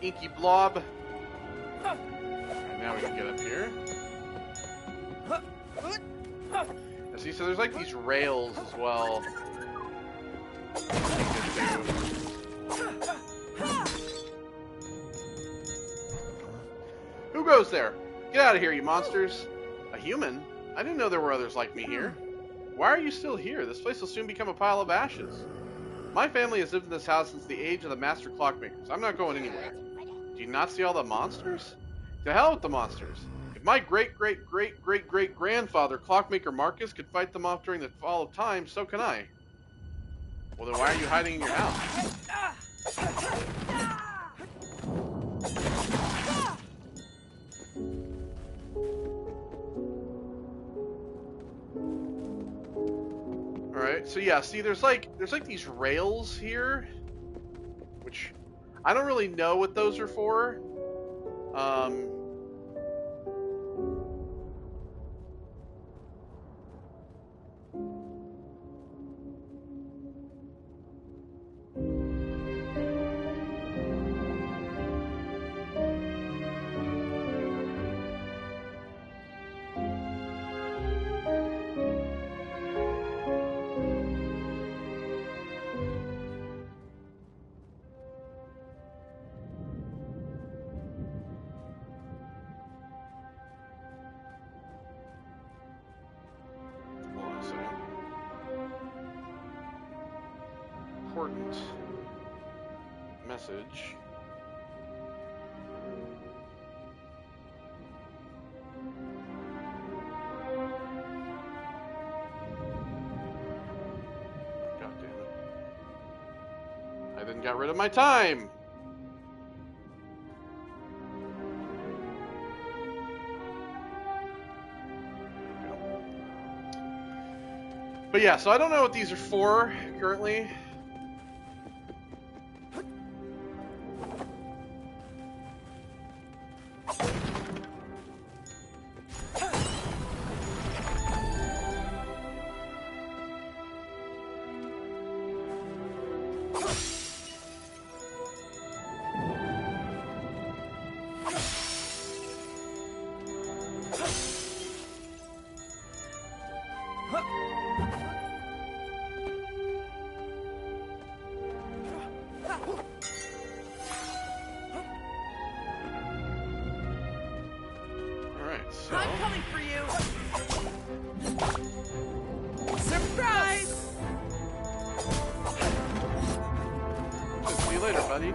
Inky blob. And now we can get up here. And see, so there's like these rails as well. Who goes there? Get out of here, you monsters. A human? I didn't know there were others like me here. Why are you still here? This place will soon become a pile of ashes. My family has lived in this house since the age of the master clockmakers. I'm not going anywhere. Do you not see all the monsters? To hell with the monsters. If my great-great-great-great-great-grandfather, Clockmaker Marcus, could fight them off during the fall of time, so can I. Well, then why are you hiding in your house? Alright, so yeah, see, there's like these rails here, which I don't really know what those are for. Important message. God damn it. I then got rid of my time. But yeah, so I don't know what these are for currently. Alright, so... I'm coming for you! Surprise! See you later, buddy.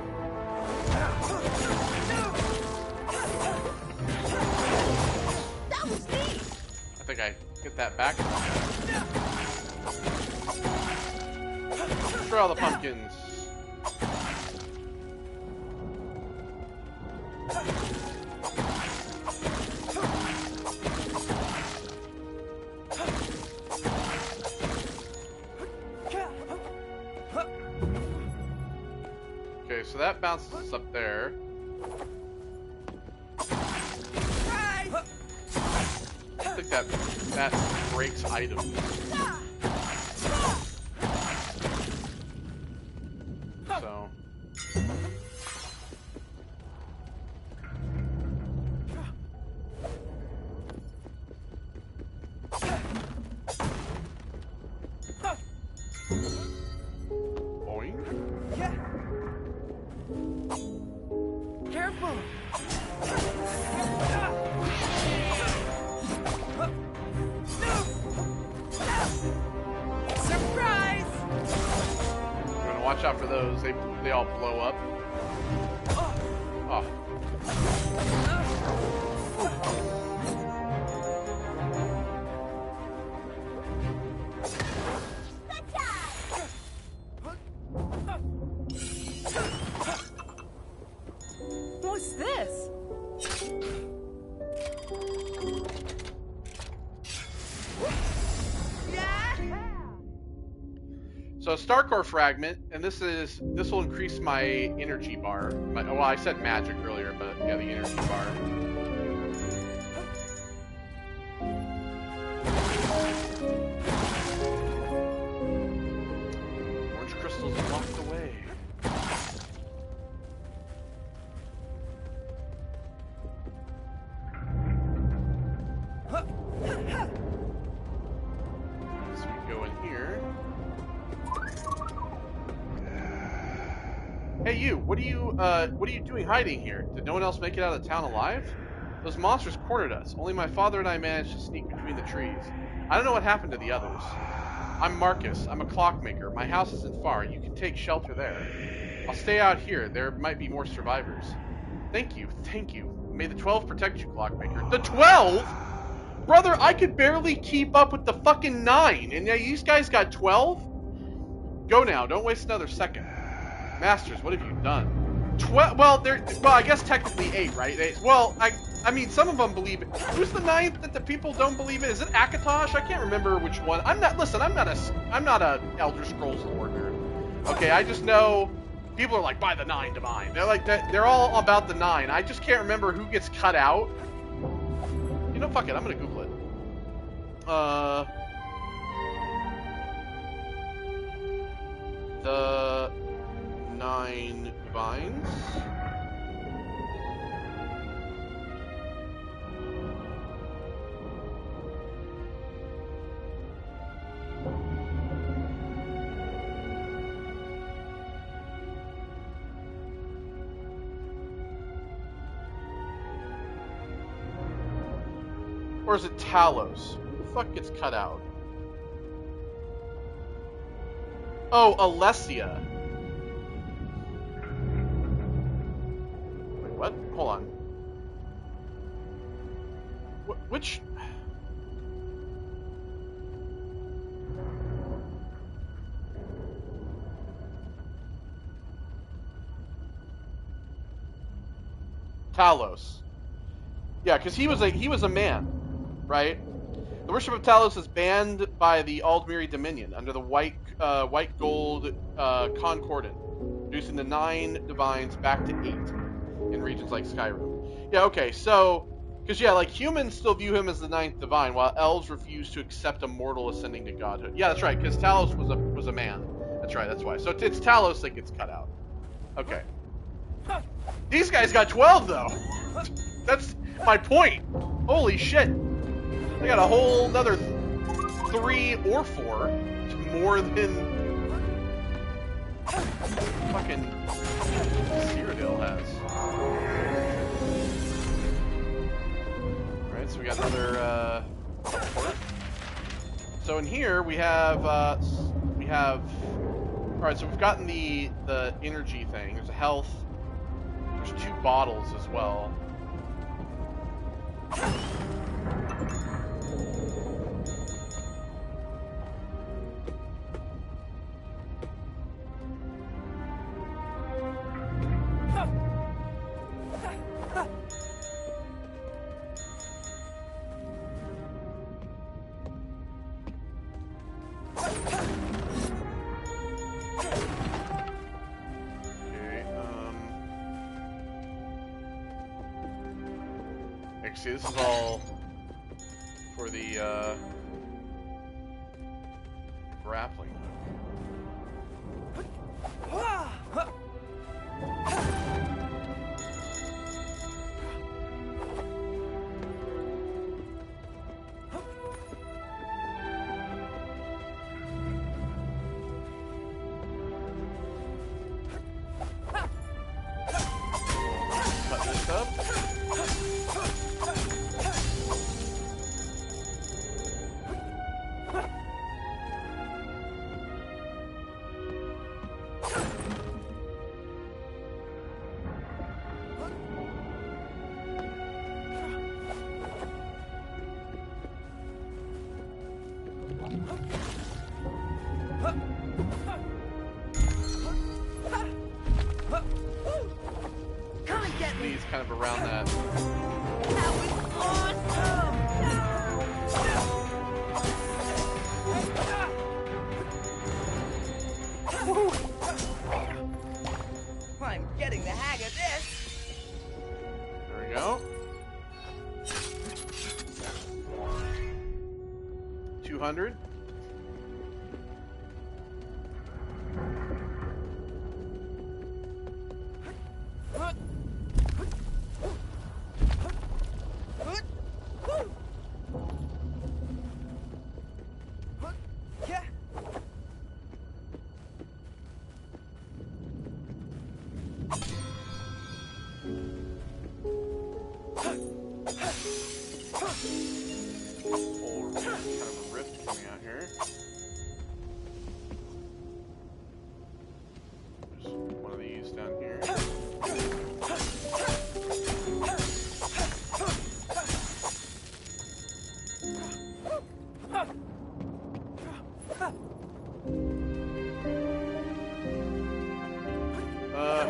That was neat! I think I get that back. Destroy all the pumpkins. Okay, so that bounces up there. I think that breaks items. So. Boing. Careful! Surprise! I'm gonna watch out for those. They all blow up. Oh. What's this? So a star core fragment, and this will increase my energy bar. Well, I said magic earlier, but yeah, the energy bar. Orange crystals locked away. So we go in here. Hey you, what are you doing hiding here? Did no one else make it out of town alive? Those monsters cornered us. Only my father and I managed to sneak between the trees. I don't know what happened to the others. I'm Marcus. I'm a clockmaker. My house isn't far. You can take shelter there. I'll stay out here. There might be more survivors. Thank you. Thank you. May the 12 protect you, clockmaker. The 12? Brother, I could barely keep up with the fucking 9, and now these guys got 12? Go now. Don't waste another second. Masters, what have you done? 12? Well, I guess technically 8, right? I mean, some of them believe it. Who's the 9th that the people don't believe in? Is it Akatosh? I can't remember which one. I'm not a Elder Scrolls lord nerd. Okay, I just know people are like, by the 9 divine. They're like, they're all about the 9. I just can't remember who gets cut out. You know, fuck it, I'm gonna Google it. The 9 divines. Or is it Talos? Who the fuck gets cut out? Oh, Alessia. Wait, what? Hold on. Which... Talos. Yeah, because he was a man, right? The worship of Talos is banned by the Aldmiri Dominion under the white gold concordant, reducing the 9 divines back to 8 in regions like Skyrim. Yeah, okay, so because yeah, like humans still view him as the 9th divine, while elves refuse to accept a mortal ascending to godhood. Yeah, that's right, because Talos was a man. That's right, that's why. So it's Talos that gets cut out. Okay. These guys got 12 though. That's my point. Holy shit. They got a whole another 3 or 4. It's more than fucking in here we have all right. So we've gotten the energy thing. There's a health. There's 2 bottles as well. See, this is all for the grappling hook. Cut this up. These kind of around that. That was awesome! I'm getting the hang of this. There we go. 200.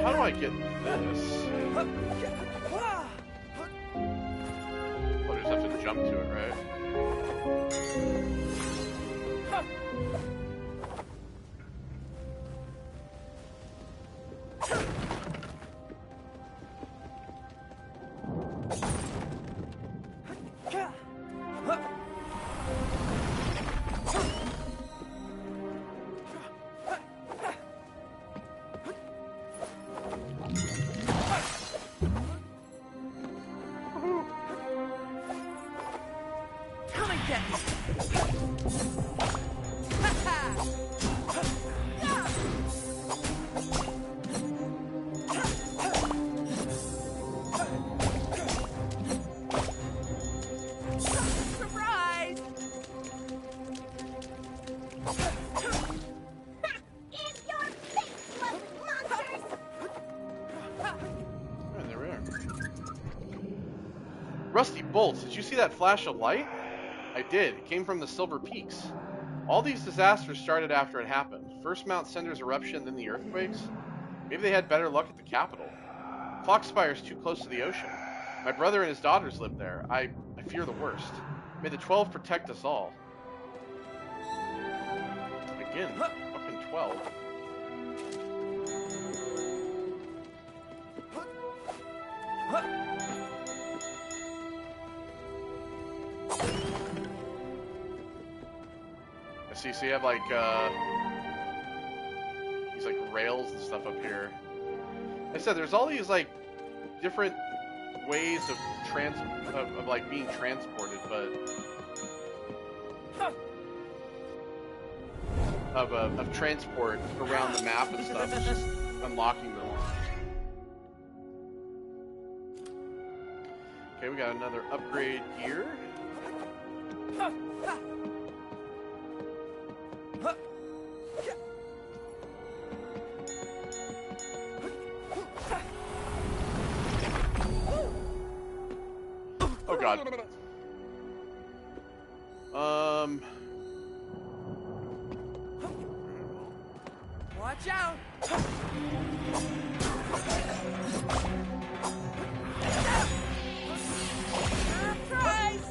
How do I get this? I'll just have to jump to it, right? Rusty bolts, did you see that flash of light? I did. It came from the Silver Peaks. All these disasters started after it happened. First Mount Cinder's eruption, then the earthquakes. Maybe they had better luck at the capital. Clockspire's too close to the ocean. My brother and his daughters live there. I fear the worst. May the 12 protect us all. Again, fucking 12. I see, so you have like, these like rails and stuff up here. Like I said, there's all these like different ways of like being transported, but of transport around the map and stuff. It's just unlocking them. Okay, we got another upgrade here. Oh god. Watch out! Surprise!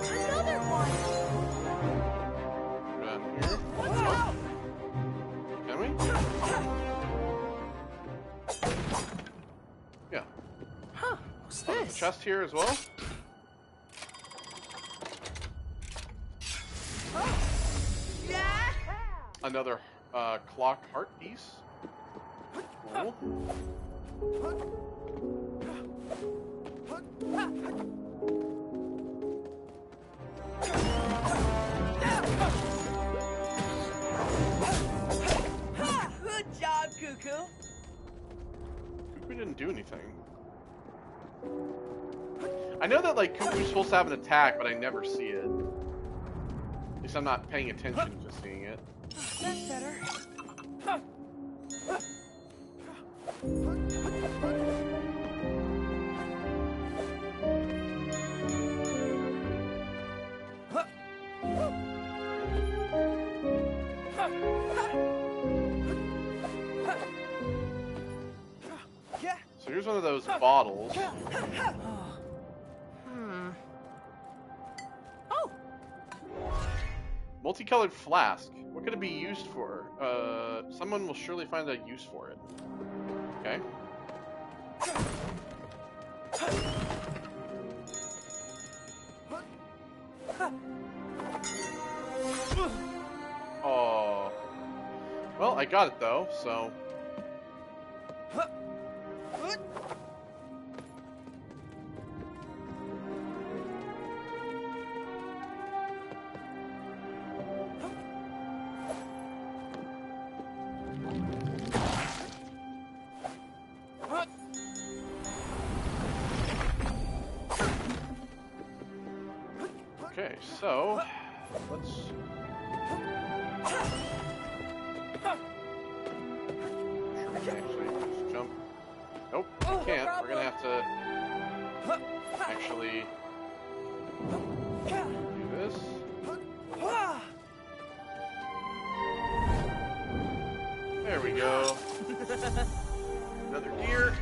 Another one! Down here. Watch out! Can we? Yeah. Huh, what's Oh, this? chest here as well. Yeah! Another clock heart piece. Cool. Good job, Cuckoo. We didn't do anything. I know that like Cuckoo's supposed to have an attack, but I never see it. At least I'm not paying attention to seeing it. That's better. So here's one of those bottles. Oh, Multicolored flask. What could it be used for? Someone will surely find a use for it. Okay. Oh. Well, I got it though, so. Okay, so let's. Sure, we can actually just jump. Nope, we can't. We're gonna have to actually do this. There we go. Another gear.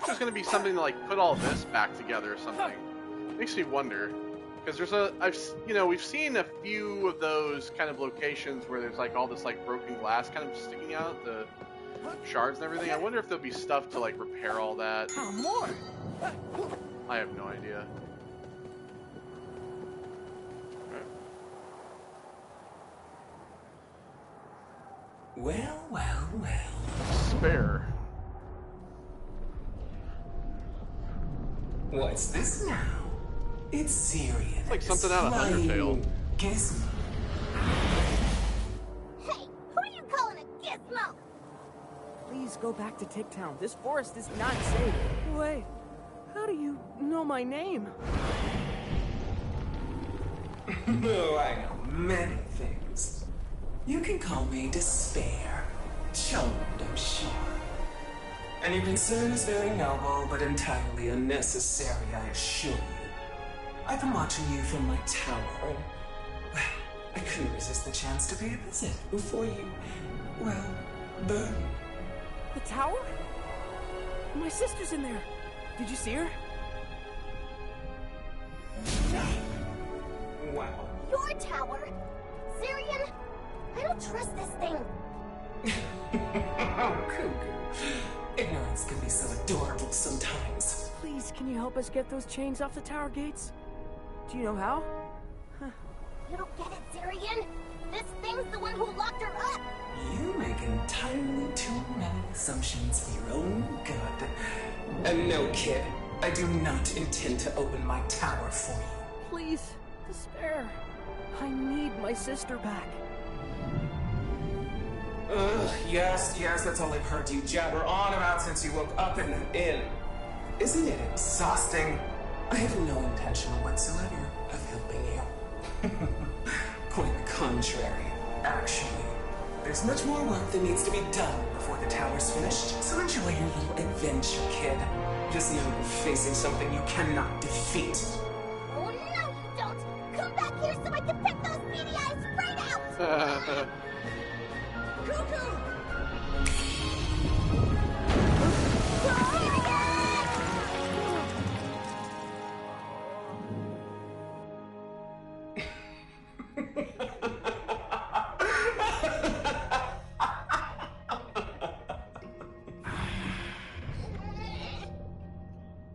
There's going to be something to like put all this back together or something. Makes me wonder, because we've seen a few of those kind of locations where there's like all this like broken glass kind of sticking out, the shards and everything. I wonder if there'll be stuff to like repair all that. Oh, more. I have no idea. Okay. Well, well, well. Spare. What's this now? It's Zirian. It's like something out of Undertale. Gizmo. Hey, who are you calling a gizmo? Please go back to Tick Town. This forest is not safe. Wait, how do you know my name? Oh, I know many things. You can call me Despair. Charmed, I'm sure. And your concern is very noble, but entirely unnecessary, I assure you. I've been watching you from my tower, and, well, I couldn't resist the chance to pay a visit before you, well, burn. The tower? My sister's in there. Did you see her? our tower. Zirian, I don't trust this thing. Oh, Cuckoo. Ignorance can be so adorable sometimes. Please, can you help us get those chains off the tower gates? Do you know how? You don't get it, Zirian. This thing's the one who locked her up. You make entirely too many assumptions for your own good. And no, kid, I do not intend to open my tower for you. Please, Despair. I need my sister back. Ugh, yes, that's all I've heard you jabber on about since you woke up in the inn. Isn't it exhausting? I have no intention whatsoever of helping you. Quite the contrary, actually. There's much more work that needs to be done before the tower's finished, so enjoy your little adventure, kid. Just know you're facing something you cannot defeat. Oh, no, you don't. Come back here so I can pick those beady eyes right out. Cuckoo!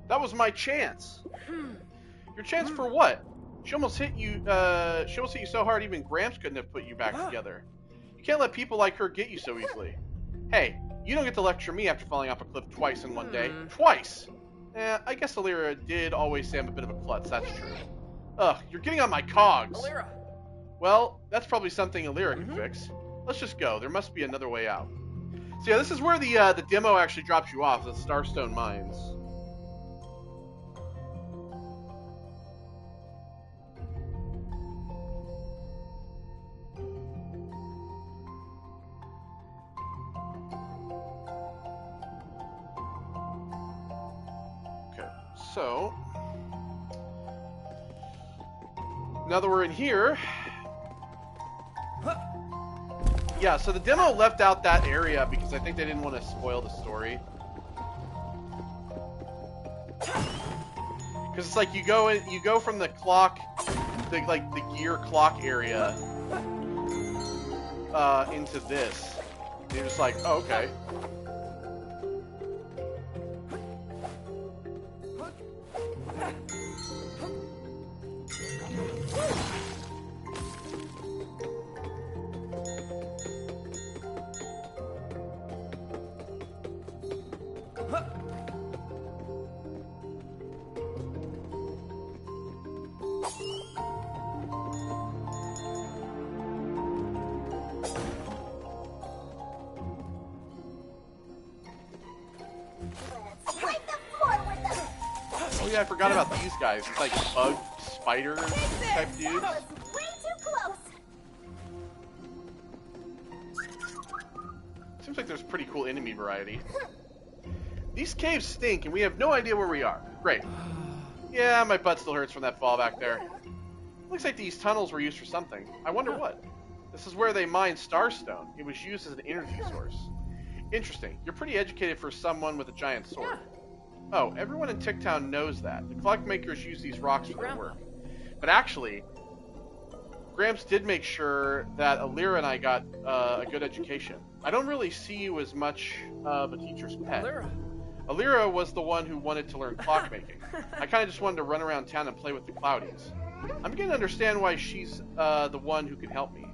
That was my chance. Your chance for what? She almost hit you. She almost hit you so hard even Gramps couldn't have put you back together. You can't let people like her get you so easily. Hey, you don't get to lecture me after falling off a cliff twice in one day. Twice. I guess Alira did always say I'm a bit of a klutz. That's true. Ugh, you're getting on my cogs. Alira. Well, that's probably something Alira can fix. Let's just go. There must be another way out. So yeah, this is where the demo actually drops you off, the Starstone Mines. Okay, so now that we're in here, yeah, so the demo left out that area because I think they didn't want to spoil the story. Because it's like you go from the clock, the gear clock area, into this. And you're just like, oh, okay. Oh yeah, I forgot about these guys. It's like bug, spider type dudes. That was way too close. Seems like there's pretty cool enemy variety. These caves stink, and we have no idea where we are. Great. Yeah, my butt still hurts from that fall back there. Looks like these tunnels were used for something. I wonder what. This is where they mined Starstone. It was used as an energy source. Interesting. You're pretty educated for someone with a giant sword. Oh, everyone in Ticktown knows that. The clockmakers use these rocks for their work. But actually, Gramps did make sure that Alira and I got a good education. I don't really see you as much of a teacher's pet. Alira was the one who wanted to learn clockmaking. I kind of just wanted to run around town and play with the Cloudies. I'm beginning to understand why she's the one who can help me.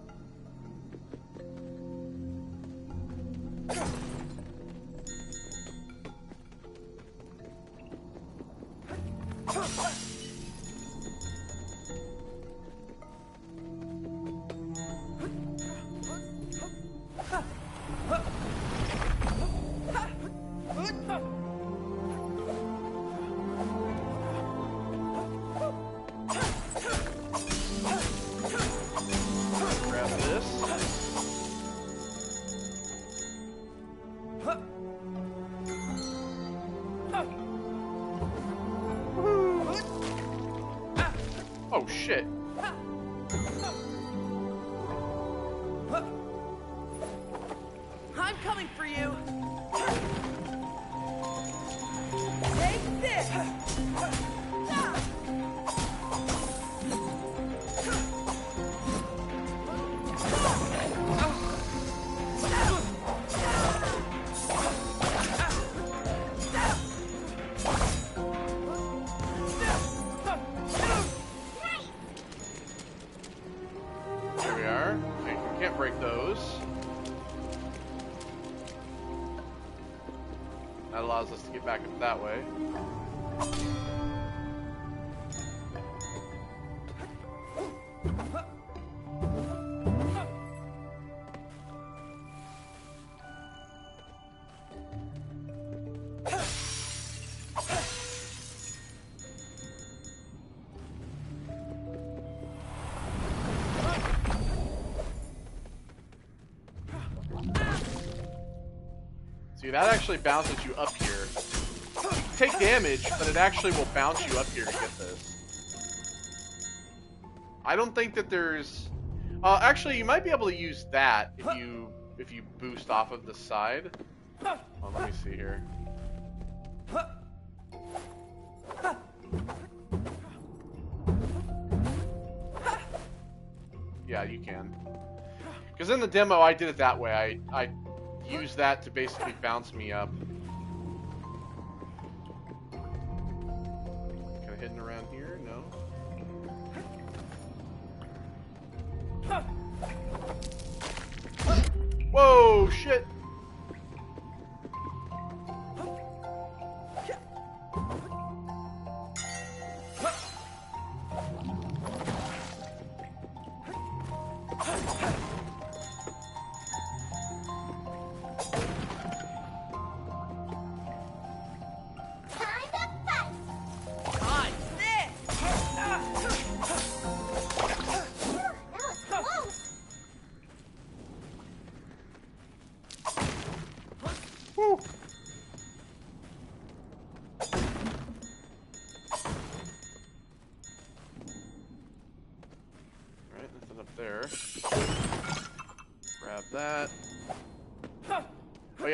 Grab this. Oh shit. I'm coming for you. Take this. Can't break those. That allows us to get back up that way. See, that actually bounces you up here. You can take damage, but it actually will bounce you up here to get this. I don't think that there's... actually, you might be able to use that if you boost off of the side. Oh, let me see here. Yeah, you can. Because in the demo, I did it that way. I used that to basically bounce me up. Kind of hidden around here? No. Whoa, shit!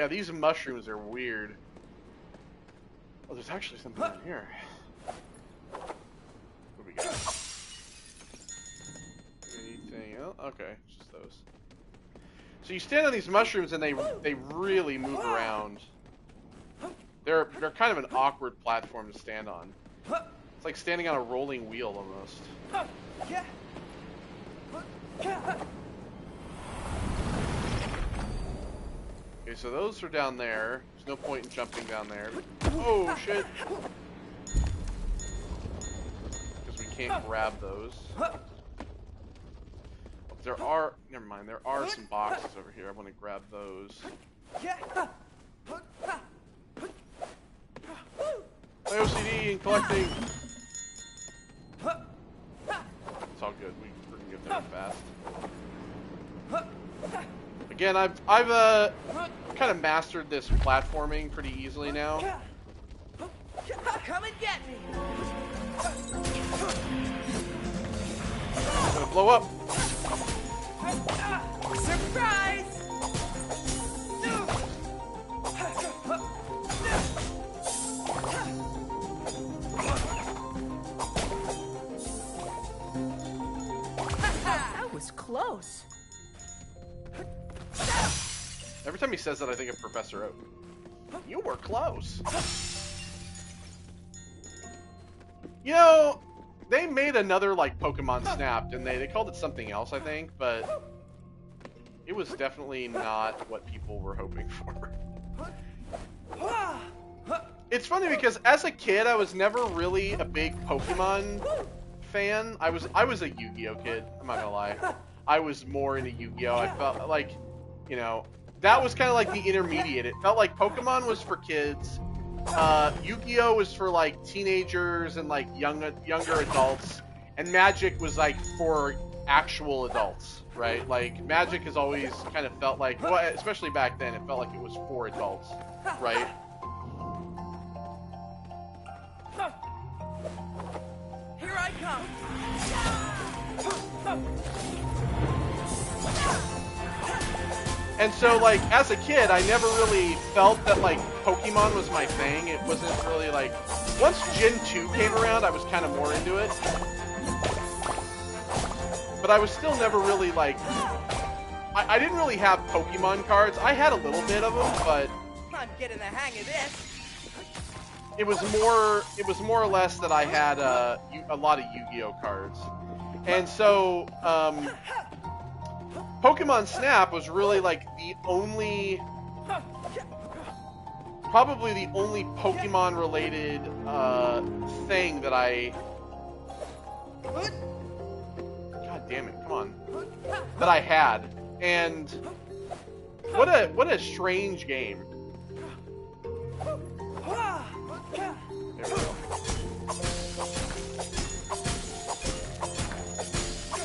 These mushrooms are weird. Oh, there's actually something in here. What do we got? Anything else? Okay, it's just those. So you stand on these mushrooms and they really move around. They're kind of an awkward platform to stand on. It's like standing on a rolling wheel almost. Okay, so those are down there. There's no point in jumping down there. Oh, shit! Because we can't grab those. Oh, there are... Never mind, there are some boxes over here. I want to grab those. My OCD and collecting! It's all good. We're gonna get there fast. Again, I've kind of mastered this platforming pretty easily now. Come and get me. It's gonna blow up. Surprise! That was close. Every time he says that, I think of Professor Oak. You were close. You know, they made another, like, Pokemon Snap, didn't they? They called it something else, I think, but it was definitely not what people were hoping for. It's funny because as a kid, I was never really a big Pokemon fan. I was a Yu-Gi-Oh kid, I'm not gonna lie. I was more into Yu-Gi-Oh. I felt like, you know, that was kind of like the intermediate. It felt like Pokemon was for kids. Yu-Gi-Oh was for like teenagers and like younger adults, and Magic was like for actual adults, right? Like Magic has always kind of felt like, well, especially back then, it felt like it was for adults, right? Here I come. And so, like, as a kid, I never really felt that, like, Pokemon was my thing. It wasn't really, like... Once Gen 2 came around, I was kind of more into it. But I was still never really, like... I didn't really have Pokemon cards. I had a little bit of them, but... I'm getting the hang of this. It was more or less that I had a lot of Yu-Gi-Oh cards. And so, Pokemon Snap was really like the only, probably the only Pokemon related thing that I, god damn it, come on, that I had. And what a strange game. There we go.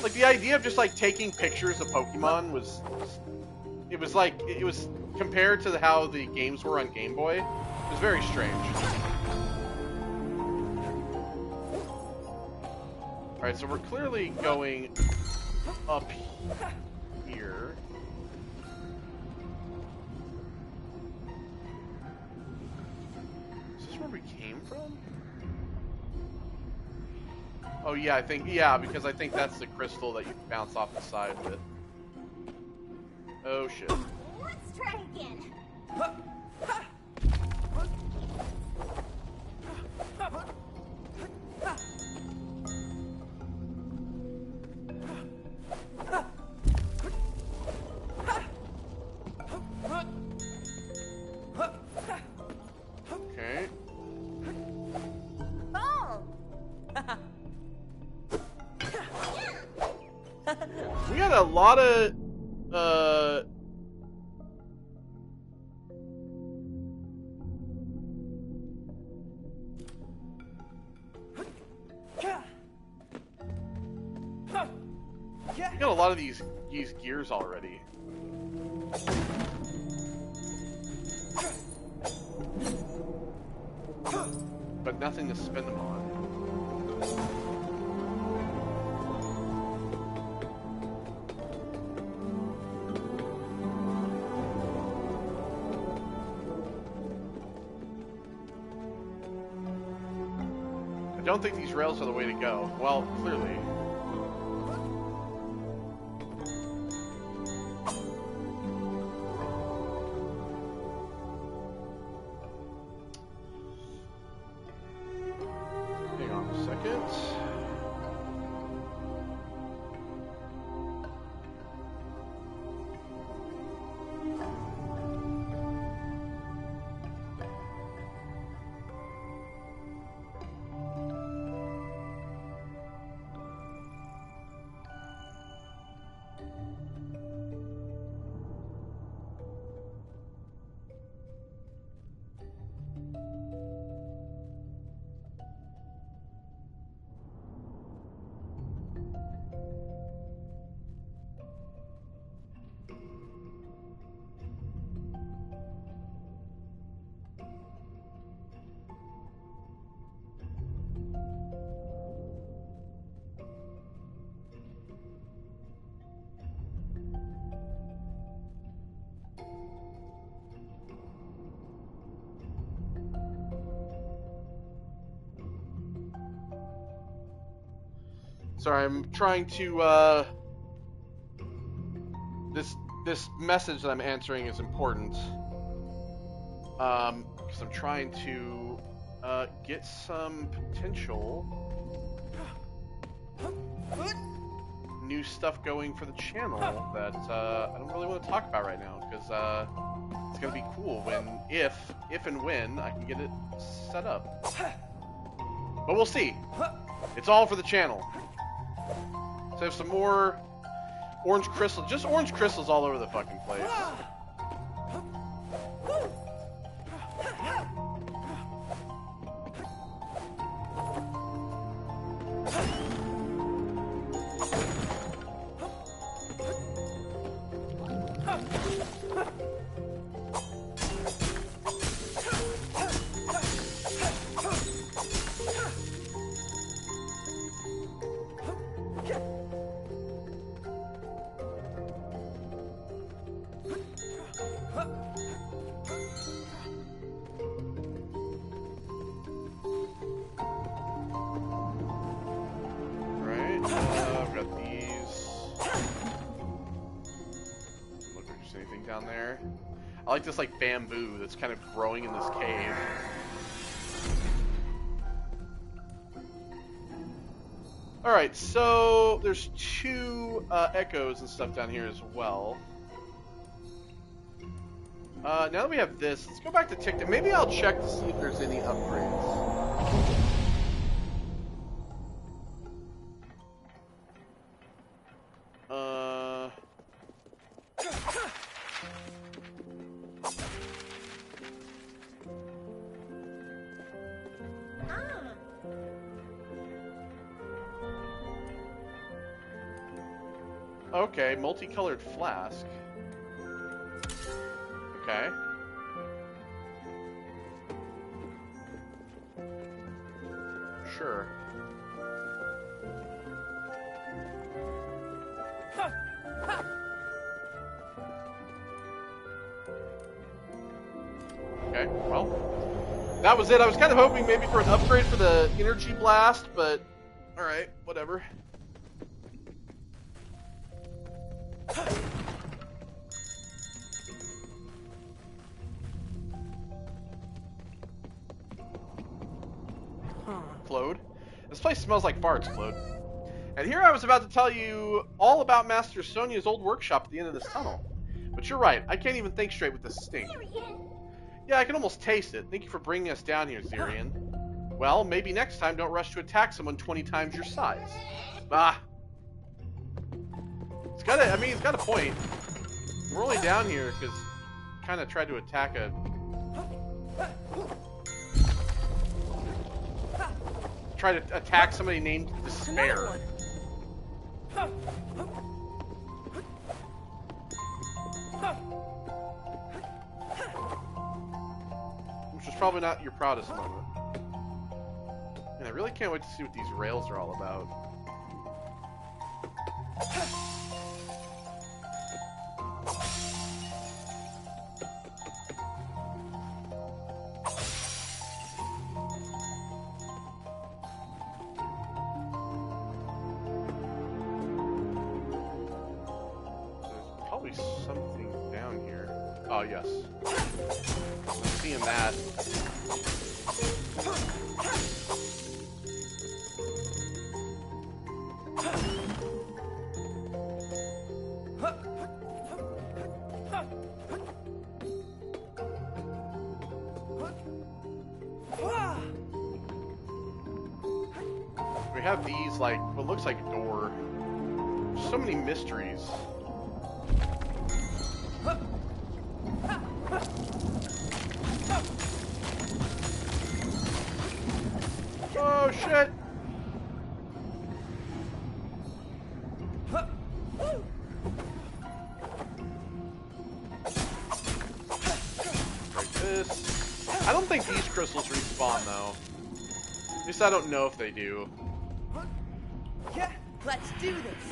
Like the idea of just like taking pictures of Pokemon was compared to how the games were on Game Boy, it was very strange. Alright, so we're clearly going up here. Is this where we came from? Oh yeah, because I think that's the crystal that you bounce off the side with. Oh shit. Let's try again. Okay. We got a lot of we got a lot of these gears already. But nothing to spin them on. I don't think these rails are the way to go. Well, clearly. Hang on a second. Sorry, I'm trying to, this message that I'm answering is important. Because I'm trying to, get some potential new stuff going for the channel that, I don't really want to talk about right now, because, it's gonna be cool when, if and when I can get it set up. But we'll see. It's all for the channel. So I have some more orange crystals. Just orange crystals all over the fucking place. Down there. I like this like bamboo that's kind of growing in this cave. Alright, so there's two echoes and stuff down here as well. Now that we have this, let's go back to TikTok. Maybe I'll check to see if there's any upgrades. Okay, multicolored flask. Okay. Sure. Okay, well, that was it. I was kind of hoping maybe for an upgrade for the energy blast, but alright, whatever. Claude. This place smells like farts, Claude. And here I was about to tell you all about Master Sonia's old workshop at the end of this tunnel. But you're right, I can't even think straight with this stink. Yeah, I can almost taste it. Thank you for bringing us down here, Zirian. Well, maybe next time don't rush to attack someone 20 times your size. Ah. It's got a point. We're only down here because kind of tried to attack a... Try to attack somebody named Despair. Which is probably not your proudest moment. And I really can't wait to see what these rails are all about. Something down here. Oh, yes. I'm seeing that. We have these, like, what looks like a door. There's so many mysteries. Oh shit! Like this. I don't think these crystals respawn though. At least I don't know if they do. Yeah, let's do this.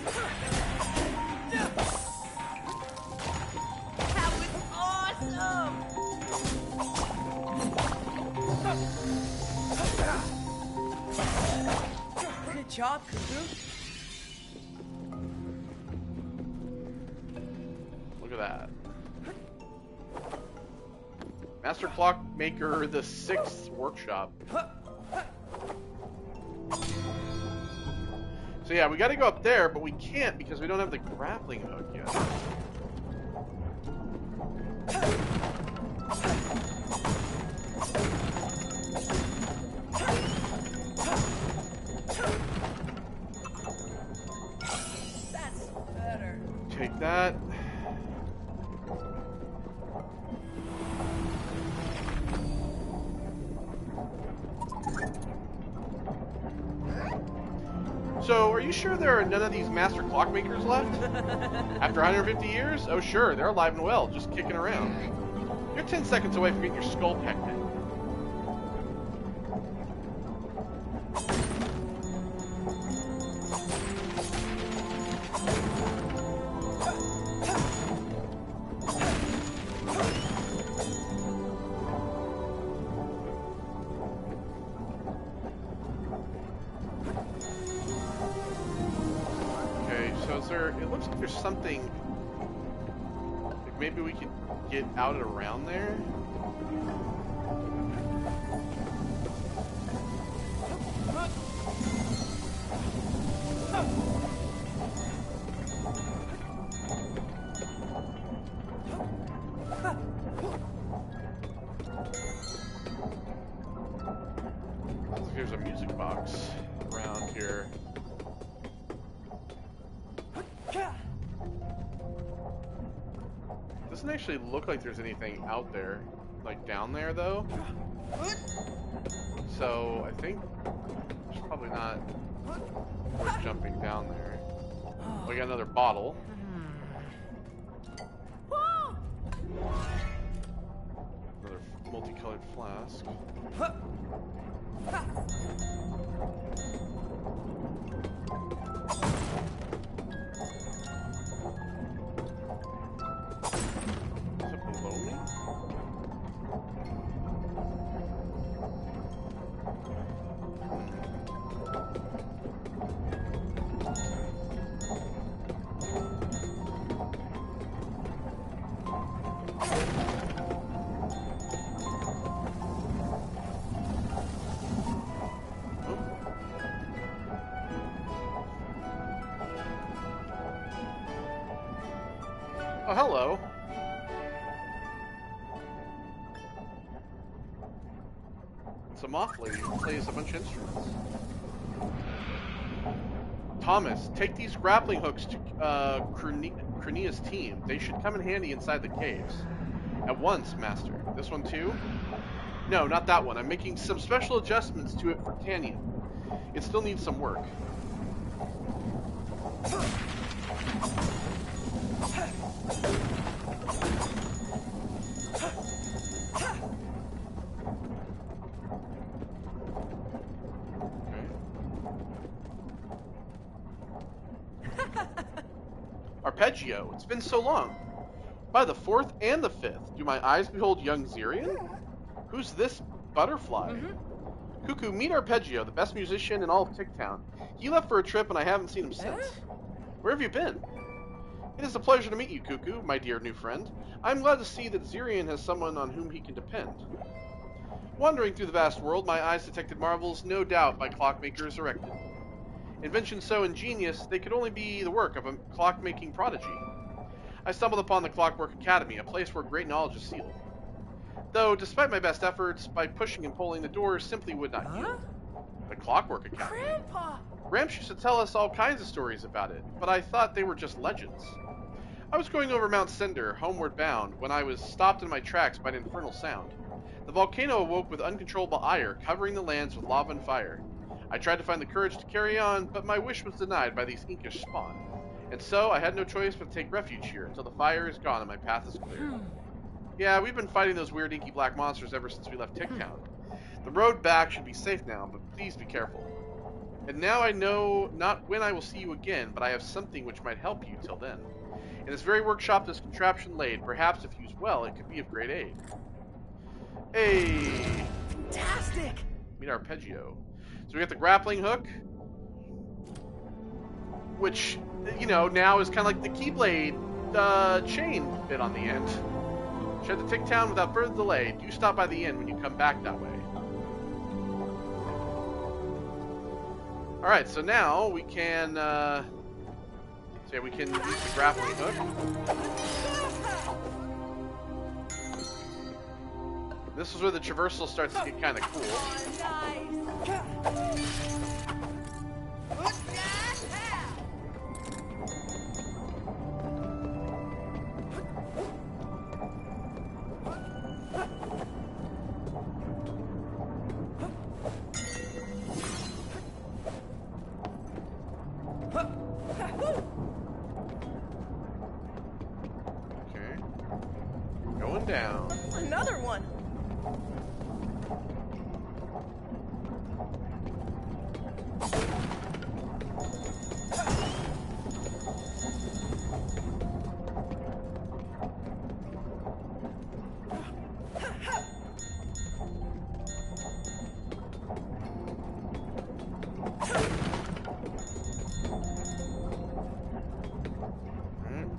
That was awesome. Good job, Cuckoo. Look at that. Master Clockmaker, the 6th workshop. So yeah, we gotta go up there, but we can't because we don't have the grappling hook yet. That's better. Take that. So, are you sure there are none of these Master Clockmakers left? After 150 years? Oh sure, they're alive and well, just kicking around. You're 10 seconds away from getting your skull pecked in. It looks like there's something. Like maybe we could get out and around there. Doesn't actually look like there's anything out there, like down there though. So I think it's probably not worth jumping down there. We got another bottle. Another multicolored flask. Is it below me? Oh, hello. It's a moth lady who plays a bunch of instruments. Thomas, take these grappling hooks to Crania's team. They should come in handy inside the caves. At once, Master. This one too? No, not that one. I'm making some special adjustments to it for Tanya. It still needs some work. Arpeggio, it's been so long. By the 4th and the 5th, do my eyes behold young Zirian? Who's this butterfly? Cuckoo, meet Arpeggio, the best musician in all of Ticktown. He left for a trip and I haven't seen him since. Where have you been? It is a pleasure to meet you, Cuckoo, my dear new friend. I'm glad to see that Zirian has someone on whom he can depend. Wandering through the vast world, my eyes detected marvels no doubt by clockmakers erected. Inventions so ingenious, they could only be the work of a clock-making prodigy. I stumbled upon the Clockwork Academy, a place where great knowledge is sealed. Though, despite my best efforts, by pushing and pulling, the doors simply would not yield. The Clockwork Academy? Grandpa! Gramps used to tell us all kinds of stories about it, but I thought they were just legends. I was going over Mount Cinder, homeward bound, when I was stopped in my tracks by an infernal sound. The volcano awoke with uncontrollable ire, covering the lands with lava and fire. I tried to find the courage to carry on, but my wish was denied by these inkish spawn. And so I had no choice but to take refuge here until the fire is gone and my path is clear. Yeah, we've been fighting those weird inky black monsters ever since we left Ticktown. The road back should be safe now, but please be careful. And now I know not when I will see you again, but I have something which might help you till then. In this very workshop this contraption laid, perhaps if used well, it could be of great aid. Hey! Fantastic! Meet Arpeggio. So we got the grappling hook, which, you know, now is kind of like the Keyblade chain bit on the end. Shed the Ticktown without further delay. Do stop by the inn when you come back that way. Alright, so now we can, we can use the grappling hook. This is where the traversal starts to get kind of cool. Okay. Going down. Another one.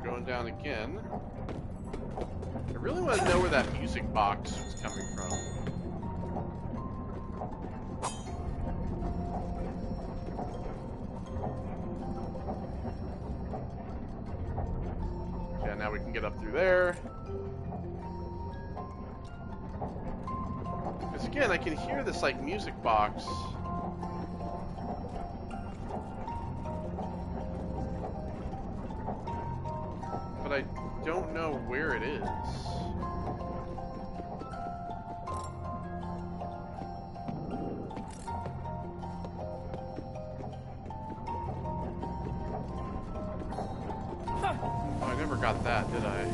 Going down again. I really want to know where that music box was coming from. Yeah, now we can get up through there. Because again, I can hear this like music box. But I don't know where it is. Oh, I never got that, did I?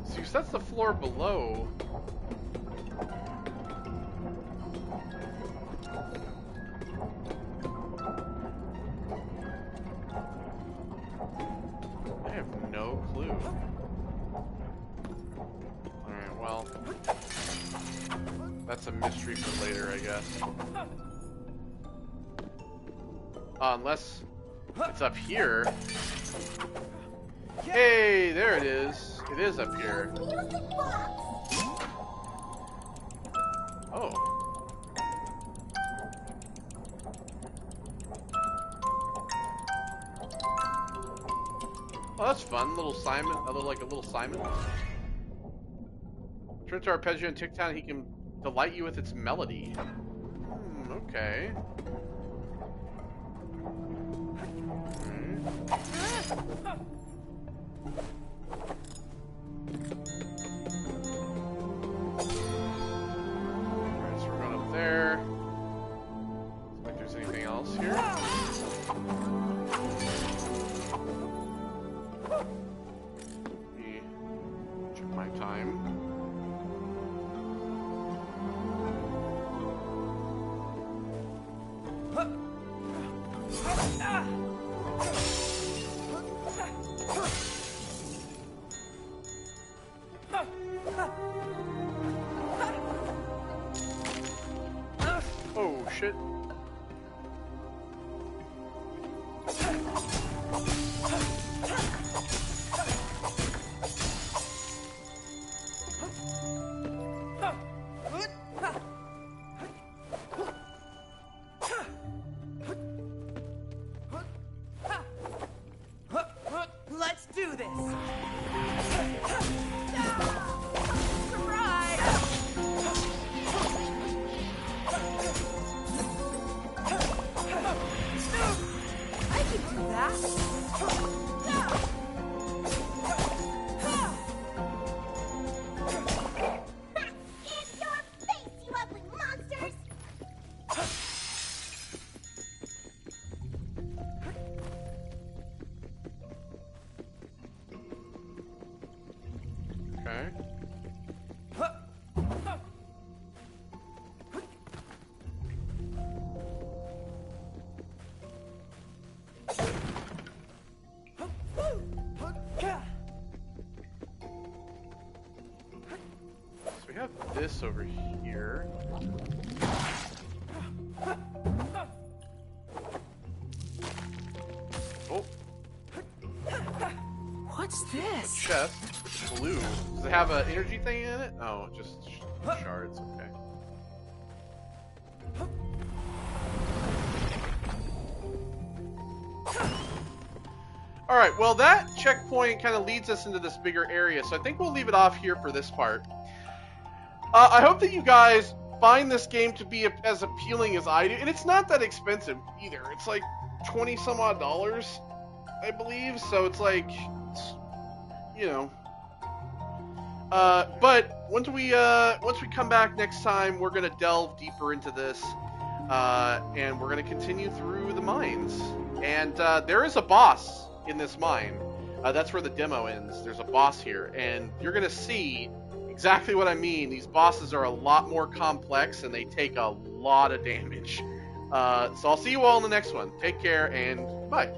See, so that's the floor below. I have no clue. Alright, well. That's a mystery for later, I guess. Unless it's up here. Hey, there it is. It is up here. Oh. Oh, that's fun. Little Simon, like a little Simon. Turn to arpeggio and tick town. He can delight you with its melody. Okay. Alright, so we're going up there. See if there's anything else here. Let me check my time. Oh, shit. Let's do this. I can do that. In your face, you ugly monsters! Okay. So we have this over here. Oh, What's this? chest. Blue. Does it have an energy thing in it? Oh, just shards. Okay. Alright, well that checkpoint kind of leads us into this bigger area, so I think we'll leave it off here for this part. I hope that you guys find this game to be as appealing as I do, and it's not that expensive either. It's like 20 some odd dollars, I believe, so it's like, you know. But once we come back next time, we're gonna delve deeper into this, and we're gonna continue through the mines. And there is a boss in this mine. That's where the demo ends. There's a boss here, and you're gonna see exactly what I mean. These bosses are a lot more complex, and they take a lot of damage. So I'll see you all in the next one. Take care, and bye.